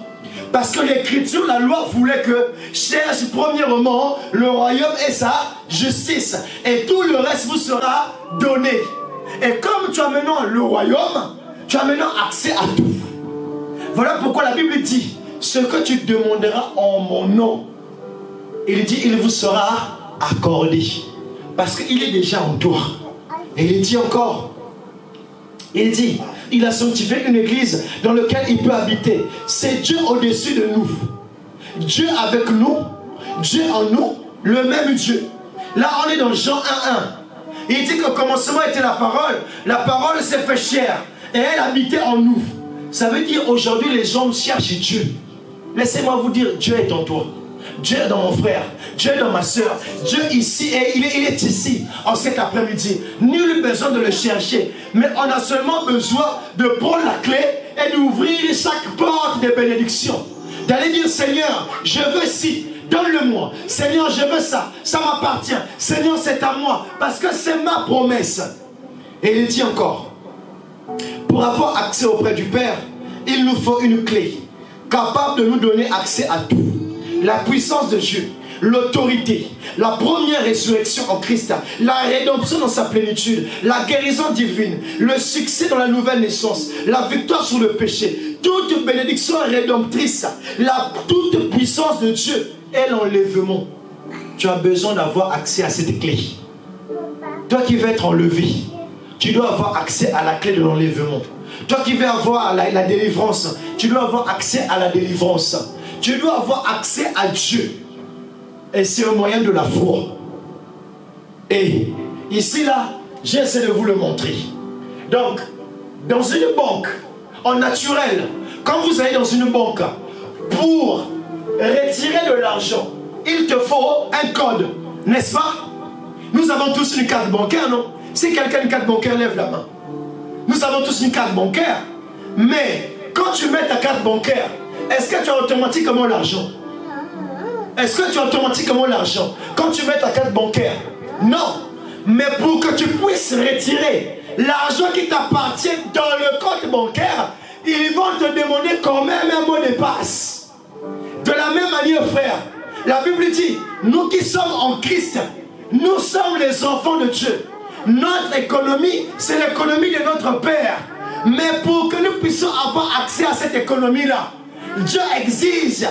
Parce que l'écriture, la loi voulait que cherche premièrement le royaume et sa justice. Et tout le reste vous sera donné. Et comme tu as maintenant le royaume, tu as maintenant accès à tout. Voilà pourquoi la Bible dit, ce que tu demanderas en mon nom, il dit, il vous sera accordé. Parce qu'il est déjà en toi. Et il dit encore, il dit, il a sanctifié une église dans laquelle il peut habiter. C'est Dieu au-dessus de nous. Dieu avec nous, Dieu en nous, le même Dieu. Là, on est dans Jean 1:1. Il dit qu'au commencement était la parole s'est fait chair et elle habitait en nous. Ça veut dire aujourd'hui les hommes cherchent Dieu. Laissez-moi vous dire, Dieu est en toi. Dieu est dans mon frère, Dieu est dans ma soeur, Dieu ici, et il est ici en cet après-midi. Nul besoin de le chercher, mais on a seulement besoin de prendre la clé et d'ouvrir chaque porte de bénédiction. D'aller dire, Seigneur, je veux ci, donne-le-moi. Seigneur, je veux ça, ça m'appartient. Seigneur, c'est à moi, parce que c'est ma promesse. Et il dit encore, pour avoir accès auprès du Père, il nous faut une clé, capable de nous donner accès à tout. La puissance de Dieu, l'autorité, la première résurrection en Christ, la rédemption dans sa plénitude, la guérison divine, le succès dans la nouvelle naissance, la victoire sur le péché, toute bénédiction rédemptrice, toute puissance de Dieu et l'enlèvement. Tu as besoin d'avoir accès à cette clé. Toi qui veux être enlevé, tu dois avoir accès à la clé de l'enlèvement. Toi qui veux avoir la délivrance, tu dois avoir accès à la délivrance. Tu dois avoir accès à Dieu. Et c'est au moyen de la foi. Et ici, là, j'essaie de vous le montrer. Donc, dans une banque, en naturel, quand vous allez dans une banque, pour retirer de l'argent, il te faut un code, n'est-ce pas? Nous avons tous une carte bancaire, non? Si quelqu'un a une carte bancaire, lève la main. Nous avons tous une carte bancaire. Mais quand tu mets ta carte bancaire, est-ce que tu as automatiquement l'argent? Est-ce que tu as automatiquement l'argent quand tu mets ta carte bancaire? Non. Mais pour que tu puisses retirer l'argent qui t'appartient dans le compte bancaire, ils vont te demander quand même un mot de passe. De la même manière, frère, la Bible dit, nous qui sommes en Christ, nous sommes les enfants de Dieu. Notre économie, c'est l'économie de notre Père. Mais pour que nous puissions avoir accès à cette économie-là, Dieu exige,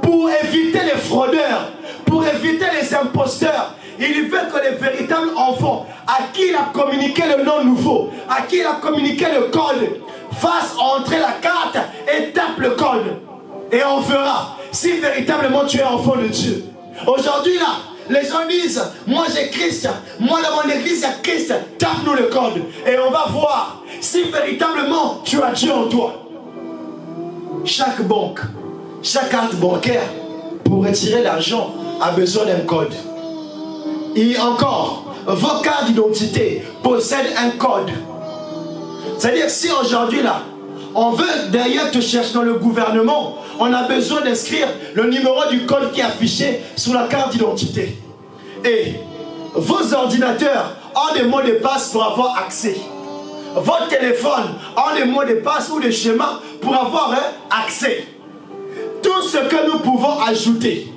pour éviter les fraudeurs, pour éviter les imposteurs, il veut que les véritables enfants, à qui il a communiqué le nom nouveau, à qui il a communiqué le code, fassent entrer la carte et tapent le code. Et on verra si véritablement tu es enfant de Dieu. Aujourd'hui là, les gens disent, moi j'ai Christ, moi dans mon église il y a Christ, tape-nous le code. Et on va voir si véritablement tu as Dieu en toi. Chaque banque, chaque carte bancaire, pour retirer l'argent, a besoin d'un code. Et encore, vos cartes d'identité possèdent un code. C'est-à-dire que si aujourd'hui là, on veut d'ailleurs te chercher dans le gouvernement, on a besoin d'inscrire le numéro du code qui est affiché sur la carte d'identité. Et vos ordinateurs ont des mots de passe pour avoir accès. Votre téléphone a des mots de passe ou des schémas pour avoir accès. Tout ce que nous pouvons ajouter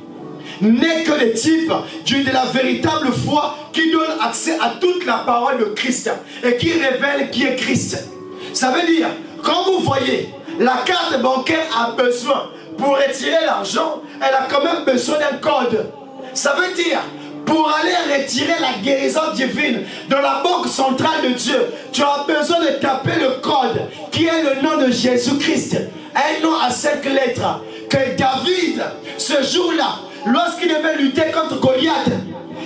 n'est que le type de la véritable foi qui donne accès à toute la parole de Christ et qui révèle qui est Christ. Ça veut dire, quand vous voyez, la carte bancaire a besoin, pour retirer l'argent, elle a quand même besoin d'un code. Ça veut dire, pour aller retirer la guérison divine de la banque centrale de Dieu, tu as besoin de taper le code qui est le nom de Jésus-Christ. Un nom à 5 lettres. Que David, ce jour-là, lorsqu'il devait lutter contre Goliath,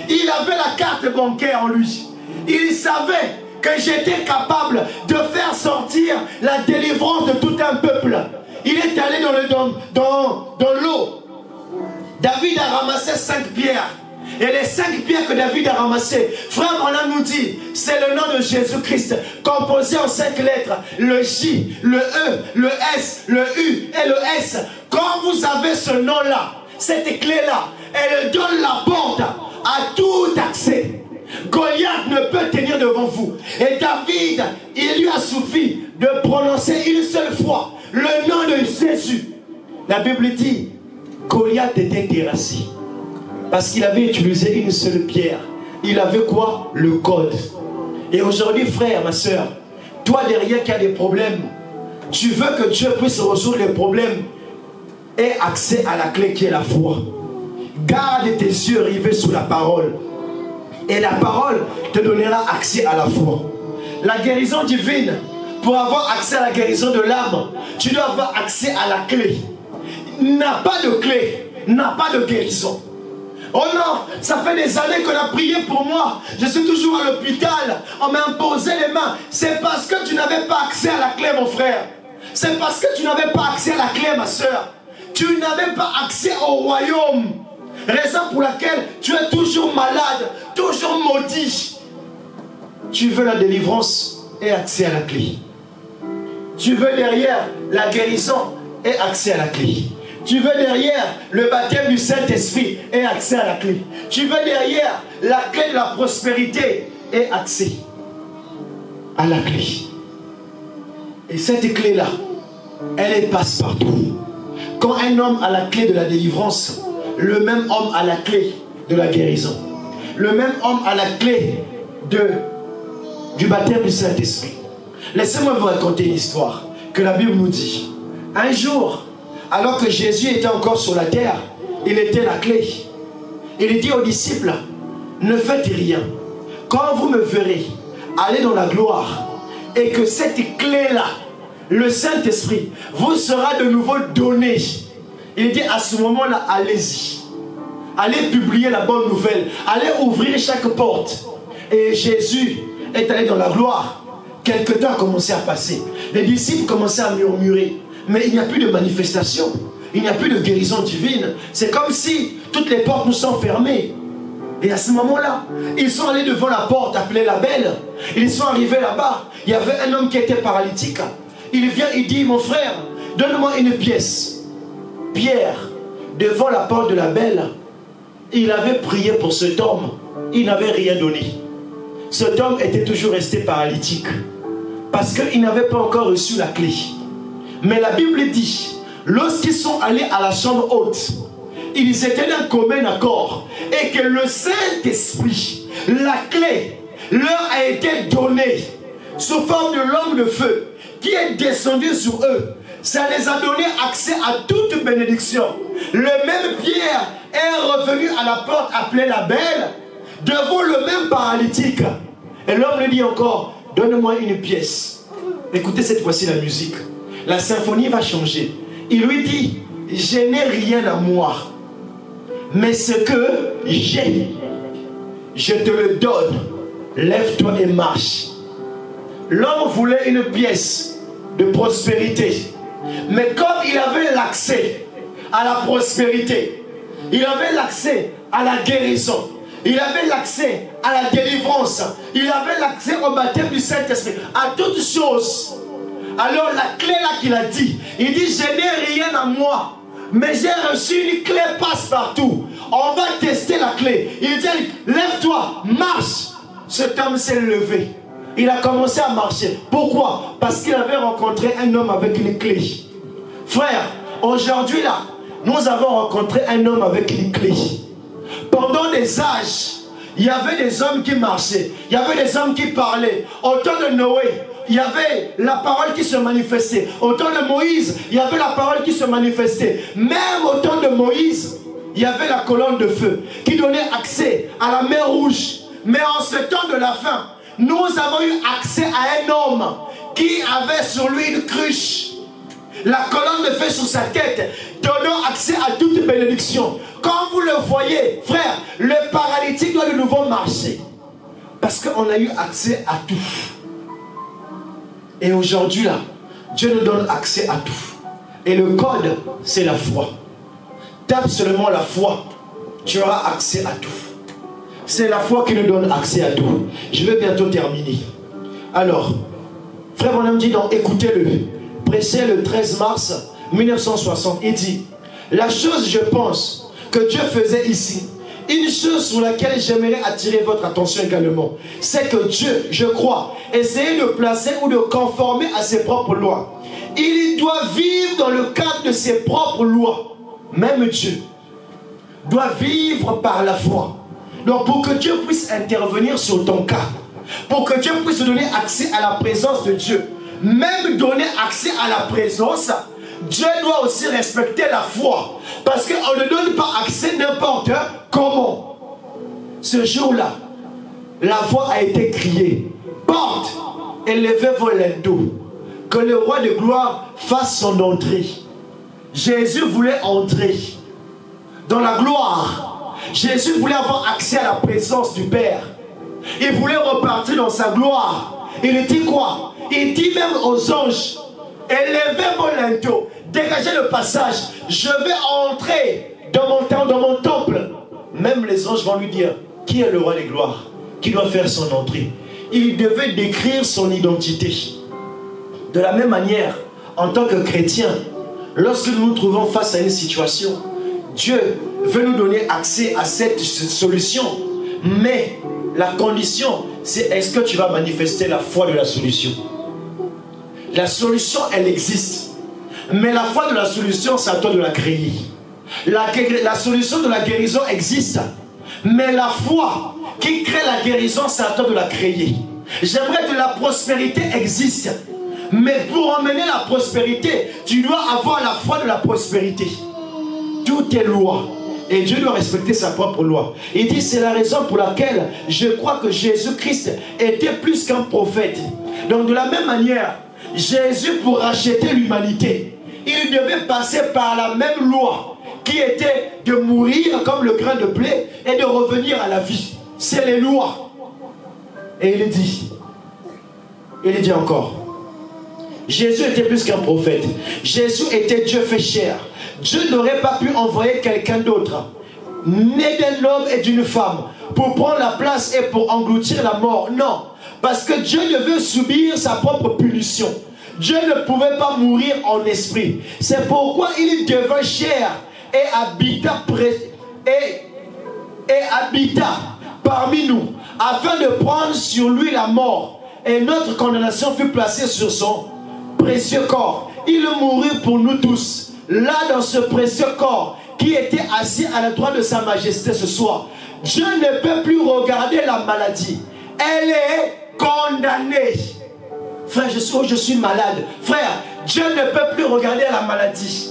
il avait la carte bancaire en lui. Il savait que j'étais capable de faire sortir la délivrance de tout un peuple. Il est allé dans l'eau. David a ramassé 5 pierres. Et les 5 pierres que David a ramassées, frère, on a nous dit, c'est le nom de Jésus-Christ, composé en 5 lettres, le J, le E, le S, le U et le S. Quand vous avez ce nom-là, cette clé-là, elle donne la porte à tout accès. Goliath ne peut tenir devant vous. Et David, il lui a suffi de prononcer une seule fois le nom de Jésus. La Bible dit, Goliath était terrassé. Parce qu'il avait utilisé une seule pierre. Il avait quoi? Le code. Et aujourd'hui, frère, ma soeur, toi derrière qui as des problèmes, tu veux que Dieu puisse résoudre les problèmes et accès à la clé qui est la foi. Garde tes yeux rivés sur la parole. Et la parole te donnera accès à la foi. La guérison divine, pour avoir accès à la guérison de l'âme, tu dois avoir accès à la clé. N'a pas de clé, n'a pas de guérison. Oh non, ça fait des années qu'on a prié pour moi. Je suis toujours à l'hôpital. On m'a imposé les mains. C'est parce que tu n'avais pas accès à la clé, mon frère. C'est parce que tu n'avais pas accès à la clé, ma soeur. Tu n'avais pas accès au royaume. Raison pour laquelle tu es toujours malade, toujours maudit. Tu veux la délivrance et accès à la clé. Tu veux derrière la guérison et accès à la clé. Tu veux derrière le baptême du Saint-Esprit et accès à la clé. Tu veux derrière la clé de la prospérité et accès à la clé. Et cette clé-là, elle est passe-partout. Quand un homme a la clé de la délivrance, le même homme a la clé de la guérison. Le même homme a la clé du baptême du Saint-Esprit. Laissez-moi vous raconter une histoire que la Bible nous dit. Un jour, alors que Jésus était encore sur la terre, il était la clé. Il dit aux disciples, ne faites rien. Quand vous me verrez aller dans la gloire et que cette clé-là, le Saint-Esprit, vous sera de nouveau donné. Il dit à ce moment-là, allez-y. Allez publier la bonne nouvelle. Allez ouvrir chaque porte. Et Jésus est allé dans la gloire. Quelque temps a commencé à passer. Les disciples commençaient à murmurer. Mais il n'y a plus de manifestation. Il n'y a plus de guérison divine. C'est comme si toutes les portes nous sont fermées. Et à ce moment-là, ils sont allés devant la porte appelée la Belle. Ils sont arrivés là-bas. Il y avait un homme qui était paralytique. Il vient, il dit, mon frère, donne-moi une pièce. Pierre, devant la porte de la Belle, il avait prié pour cet homme. Il n'avait rien donné. Cet homme était toujours resté paralytique. Parce qu'il n'avait pas encore reçu la clé. Mais la Bible dit, lorsqu'ils sont allés à la chambre haute, ils étaient d'un commun accord. Et que le Saint-Esprit, la clé, leur a été donnée sous forme de langue de feu qui est descendue sur eux. Ça les a donné accès à toute bénédiction. Le même Pierre est revenu à la porte appelée la Belle, devant le même paralytique. Et l'homme lui dit encore, donne-moi une pièce. Écoutez cette fois-ci la musique. La symphonie va changer. Il lui dit, je n'ai rien à moi. Mais ce que j'ai, je te le donne. Lève-toi et marche. L'homme voulait une pièce de prospérité. Mais comme il avait l'accès à la prospérité, il avait l'accès à la guérison, il avait l'accès à la délivrance, il avait l'accès au baptême du Saint-Esprit, à toutes choses. Alors la clé là qu'il a dit, il dit, je n'ai rien à moi, mais j'ai reçu une clé passe-partout. On va tester la clé. Il dit, lève-toi, marche. Cet homme s'est levé. Il a commencé à marcher. Pourquoi? Parce qu'il avait rencontré un homme avec une clé. Frère, aujourd'hui là, nous avons rencontré un homme avec une clé. Pendant des âges, il y avait des hommes qui marchaient. Il y avait des hommes qui parlaient. Au temps de Noé, il y avait la parole qui se manifestait. Au temps de Moïse, il y avait la parole qui se manifestait. Même au temps de Moïse, il y avait la colonne de feu qui donnait accès à la mer Rouge. Mais en ce temps de la fin, nous avons eu accès à un homme qui avait sur lui une cruche. La colonne de feu sur sa tête, donnant accès à toute bénédiction. Quand vous le voyez, frère, le paralytique doit de nouveau marcher. Parce qu'on a eu accès à tout. Et aujourd'hui là, Dieu nous donne accès à tout. Et le code, c'est la foi. Tape seulement la foi, tu auras accès à tout. C'est la foi qui nous donne accès à tout. Je vais bientôt terminer. Alors, frère Branham dit donc, écoutez-le. Prêché le 13 mars 1960. Il dit, la chose, je pense, que Dieu faisait ici, une chose sur laquelle j'aimerais attirer votre attention également, c'est que Dieu, je crois, essayait de placer ou de conformer à ses propres lois. Il doit vivre dans le cadre de ses propres lois. Même Dieu doit vivre par la foi. Donc pour que Dieu puisse intervenir sur ton cas, pour que Dieu puisse donner accès à la présence de Dieu, même donner accès à la présence, Dieu doit aussi respecter la foi. Parce qu'on ne donne pas accès n'importe comment. Ce jour-là, la voix a été criée. Porte, élevez vos linteaux. Que le roi de gloire fasse son entrée. Jésus voulait entrer dans la gloire. Jésus voulait avoir accès à la présence du Père. Il voulait repartir dans sa gloire. Il dit quoi? Il dit même aux anges, élevez vos linteaux, dégagez le passage, je vais entrer dans mon temple. Même les anges vont lui dire, qui est le roi des gloires, qui doit faire son entrée? Il devait décrire son identité. De la même manière, en tant que chrétien, lorsque nous nous trouvons face à une situation, Dieu veut nous donner accès à cette solution. Mais la condition, c'est est-ce que tu vas manifester la foi de la solution? La solution, elle existe. Mais la foi de la solution, c'est à toi de la créer. La solution de la guérison existe. Mais la foi qui crée la guérison, c'est à toi de la créer. J'aimerais que la prospérité existe. Mais pour emmener la prospérité, tu dois avoir la foi de la prospérité. Tout est loi. Et Dieu doit respecter sa propre loi. Il dit, c'est la raison pour laquelle je crois que Jésus-Christ était plus qu'un prophète. Donc de la même manière, Jésus, pour racheter l'humanité, il devait passer par la même loi qui était de mourir comme le grain de blé et de revenir à la vie. C'est les lois. Et il dit encore, Jésus était plus qu'un prophète. Jésus était Dieu fait chair. Dieu n'aurait pas pu envoyer quelqu'un d'autre, né d'un homme et d'une femme, pour prendre la place et pour engloutir la mort. Non, parce que Dieu devait subir sa propre punition. Dieu ne pouvait pas mourir en esprit. C'est pourquoi il devint chair et habita parmi nous, afin de prendre sur lui la mort. Et notre condamnation fut placée sur son précieux corps. Il mourut pour nous tous. Là, dans ce précieux corps qui était assis à la droite de sa majesté ce soir, Dieu ne peut plus regarder la maladie. Elle est condamnée. Frère, je suis malade. Frère, Dieu ne peut plus regarder la maladie.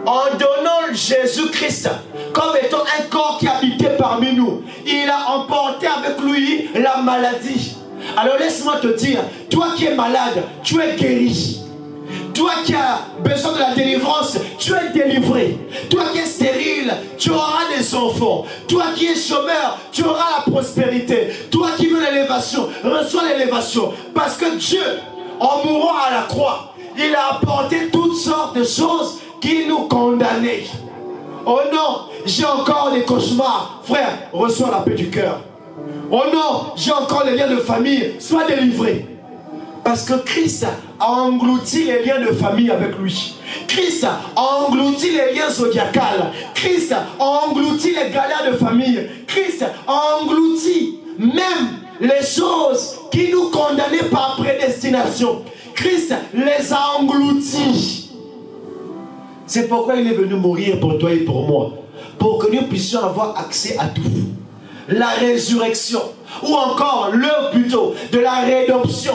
En donnant Jésus-Christ comme étant un corps qui habitait parmi nous, il a emporté avec lui la maladie. Alors laisse-moi te dire, toi qui es malade, tu es guéri. Toi qui as besoin de la délivrance, tu es délivré. Toi qui es stérile, tu auras des enfants. Toi qui es chômeur, tu auras la prospérité. Toi qui veux l'élévation, reçois l'élévation. Parce que Dieu, en mourant à la croix, il a apporté toutes sortes de choses qui nous condamnaient. Oh non, j'ai encore des cauchemars. Frère, reçois la paix du cœur. Oh non, j'ai encore les liens de famille. Sois délivré. Parce que Christ a englouti les liens de famille avec lui. Christ a englouti les liens zodiacales. Christ a englouti les galères de famille. Christ a englouti même les choses qui nous condamnaient par prédestination. Christ les a engloutis. C'est pourquoi il est venu mourir pour toi et pour moi. Pour que nous puissions avoir accès à tout. La résurrection, ou encore l'heure plutôt de la rédemption.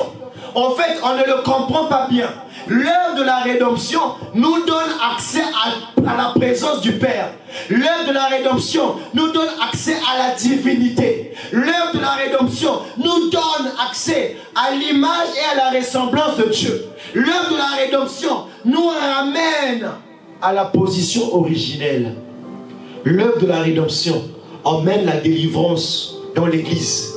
En fait, on ne le comprend pas bien. L'œuvre de la rédemption nous donne accès à la présence du Père. L'œuvre de la rédemption nous donne accès à la divinité. L'œuvre de la rédemption nous donne accès à l'image et à la ressemblance de Dieu. L'œuvre de la rédemption nous ramène à la position originelle. L'œuvre de la rédemption emmène la délivrance dans l'Église.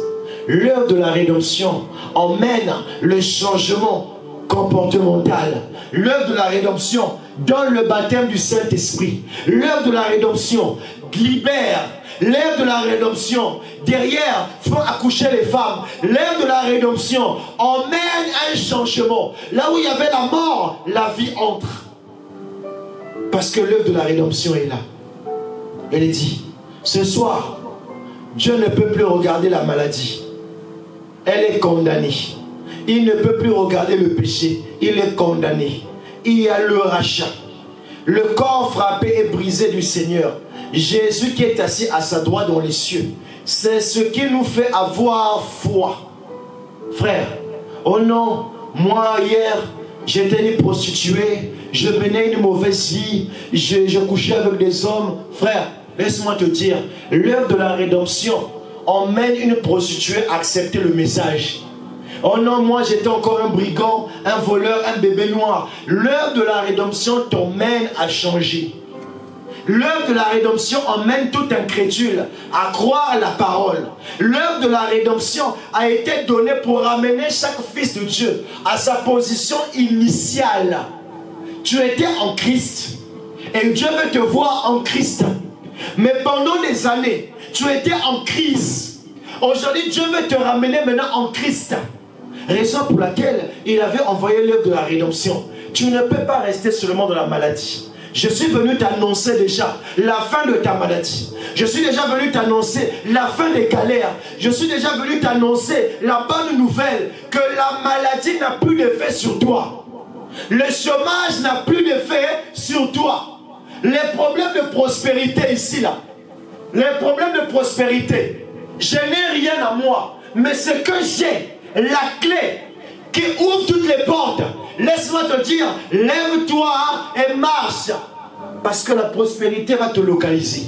L'œuvre de la rédemption emmène le changement comportemental. L'œuvre de la rédemption donne le baptême du Saint-Esprit. L'œuvre de la rédemption libère. L'œuvre de la rédemption, derrière, faut accoucher les femmes. L'œuvre de la rédemption emmène un changement. Là où il y avait la mort, la vie entre. Parce que l'œuvre de la rédemption est là. Elle est dit, ce soir, Dieu ne peut plus regarder la maladie. Elle est condamnée. Il ne peut plus regarder le péché. Il est condamné. Il y a le rachat. Le corps frappé et brisé du Seigneur. Jésus qui est assis à sa droite dans les cieux. C'est ce qui nous fait avoir foi. Frère, oh non, moi hier, j'étais une prostituée. Je menais une mauvaise vie. Je couchais avec des hommes. Frère, laisse-moi te dire, l'œuvre de la rédemption emmène une prostituée à accepter le message. Oh non, moi j'étais encore un brigand, un voleur, un bébé noir. L'œuvre de la rédemption t'emmène à changer. L'œuvre de la rédemption emmène tout incrédule à croire la parole. L'œuvre de la rédemption a été donnée pour ramener chaque fils de Dieu à sa position initiale. Tu étais en Christ et Dieu veut te voir en Christ. Mais pendant des années, tu étais en crise. Aujourd'hui, Dieu veut te ramener maintenant en Christ. Raison pour laquelle il avait envoyé l'œuvre de la rédemption. Tu ne peux pas rester seulement dans la maladie. Je suis venu t'annoncer déjà la fin de ta maladie. Je suis déjà venu t'annoncer la fin des galères. Je suis déjà venu t'annoncer la bonne nouvelle que la maladie n'a plus d'effet sur toi. Le chômage n'a plus d'effet sur toi. Les problèmes de prospérité ici, là. Les problèmes de prospérité. Je n'ai rien à moi. Mais ce que j'ai, la clé qui ouvre toutes les portes. Laisse-moi te dire, lève-toi et marche. Parce que la prospérité va te localiser.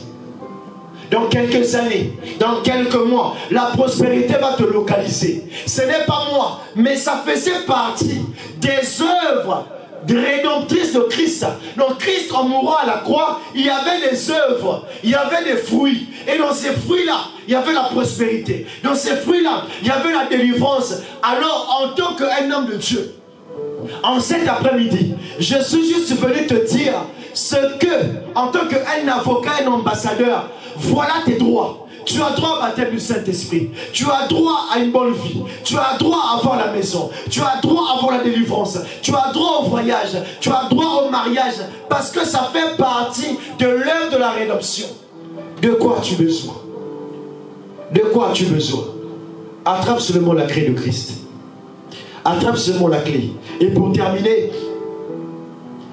Dans quelques années, dans quelques mois, la prospérité va te localiser. Ce n'est pas moi, mais ça faisait partie des œuvres rédemptrices de Christ. Donc Christ, en mourant à la croix, il y avait des œuvres, il y avait des fruits. Et dans ces fruits-là, il y avait la prospérité. Dans ces fruits-là, il y avait la délivrance. Alors, en tant qu'un homme de Dieu, en cet après-midi, je suis juste venu te dire ce que, en tant qu'un avocat, un ambassadeur, voilà tes droits. Tu as droit au baptême du Saint-Esprit. Tu as droit à une bonne vie. Tu as droit à avoir la maison. Tu as droit à avoir la délivrance. Tu as droit au voyage. Tu as droit au mariage. Parce que ça fait partie de l'œuvre de la rédemption. De quoi as-tu besoin? De quoi as-tu besoin? Attrape seulement la clé de Christ. Attrape seulement la clé. Et pour terminer,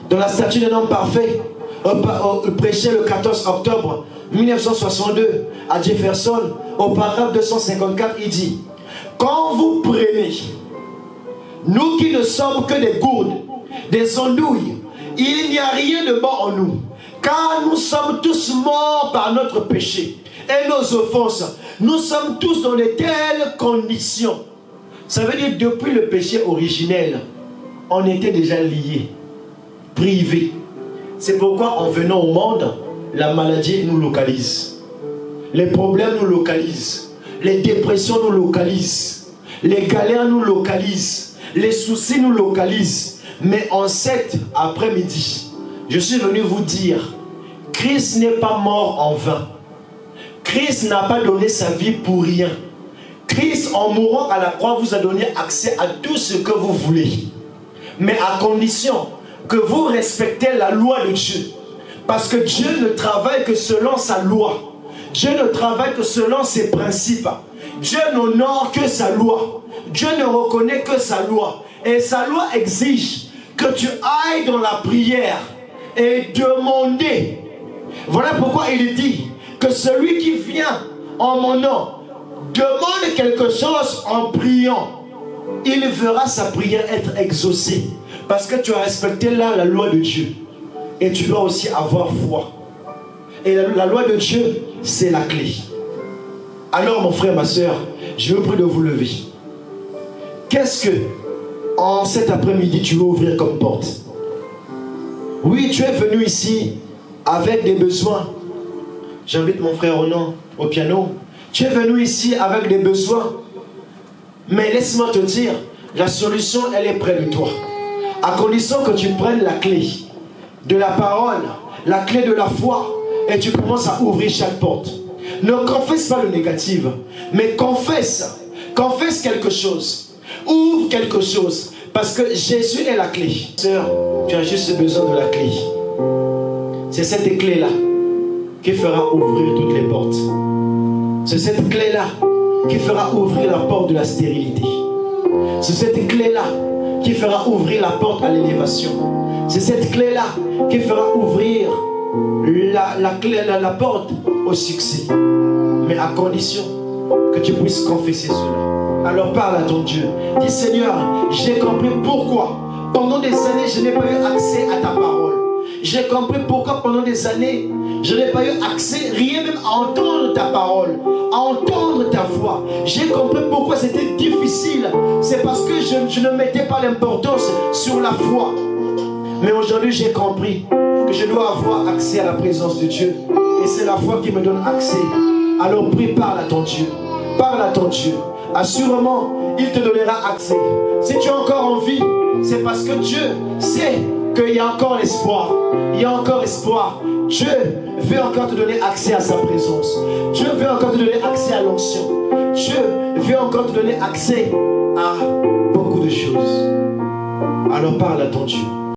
dans la statue d'un homme parfait, prêché le 14 octobre 1962 à Jefferson, au paragraphe 254, il dit: quand vous prenez, nous qui ne sommes que des gourdes, des andouilles, il n'y a rien de bon en nous, car nous sommes tous morts par notre péché et nos offenses. Nous sommes tous dans de telles conditions. Ça veut dire depuis le péché originel, on était déjà liés, privés. C'est pourquoi en venant au monde, la maladie nous localise. Les problèmes nous localisent. Les dépressions nous localisent. Les galères nous localisent. Les soucis nous localisent. Mais en cet après-midi, je suis venu vous dire, Christ n'est pas mort en vain. Christ n'a pas donné sa vie pour rien. Christ, en mourant à la croix, vous a donné accès à tout ce que vous voulez. Mais à condition que vous respectez la loi de Dieu. Parce que Dieu ne travaille que selon sa loi. Dieu ne travaille que selon ses principes. Dieu n'honore que sa loi. Dieu ne reconnaît que sa loi. Et sa loi exige que tu ailles dans la prière et demander. Voilà pourquoi il dit que celui qui vient en mon nom demande quelque chose en priant, il verra sa prière être exaucée. Parce que tu as respecté là la loi de Dieu. Et tu dois aussi avoir foi. Et la loi de Dieu, c'est la clé. Alors mon frère, ma soeur, je vous prie de vous lever. Qu'est-ce que, en cet après-midi, tu veux ouvrir comme porte? Oui, tu es venu ici avec des besoins. J'invite mon frère Ronan au piano. Tu es venu ici avec des besoins. Mais laisse-moi te dire, la solution, elle est près de toi. À condition que tu prennes la clé de la parole, la clé de la foi, et tu commences à ouvrir chaque porte. Ne confesse pas le négatif, mais confesse quelque chose. Ouvre quelque chose, parce que Jésus est la clé. Sœur, tu as juste besoin de la clé. C'est cette clé-là qui fera ouvrir toutes les portes. C'est cette clé-là qui fera ouvrir la porte de la stérilité. C'est cette clé-là qui fera ouvrir la porte à l'élévation. C'est cette clé-là qui fera ouvrir la porte au succès. Mais à condition que tu puisses confesser cela. Alors parle à ton Dieu. Dis: Seigneur, j'ai compris pourquoi pendant des années je n'ai pas eu accès à ta parole. J'ai compris pourquoi pendant des années je n'ai pas eu accès, rien même à entendre ta parole, à entendre ta voix. J'ai compris pourquoi c'était difficile. C'est parce que je ne mettais pas l'importance sur la foi. Mais aujourd'hui j'ai compris que je dois avoir accès à la présence de Dieu. Et c'est la foi qui me donne accès. Alors prie, parle à ton Dieu. Parle à ton Dieu. Assurément, il te donnera accès. Si tu as encore envie, c'est parce que Dieu sait qu'il y a encore espoir. Il y a encore espoir. Dieu veut encore te donner accès à sa présence. Dieu veut encore te donner accès à l'onction. Dieu veut encore te donner accès à beaucoup de choses. Alors parle à ton Dieu.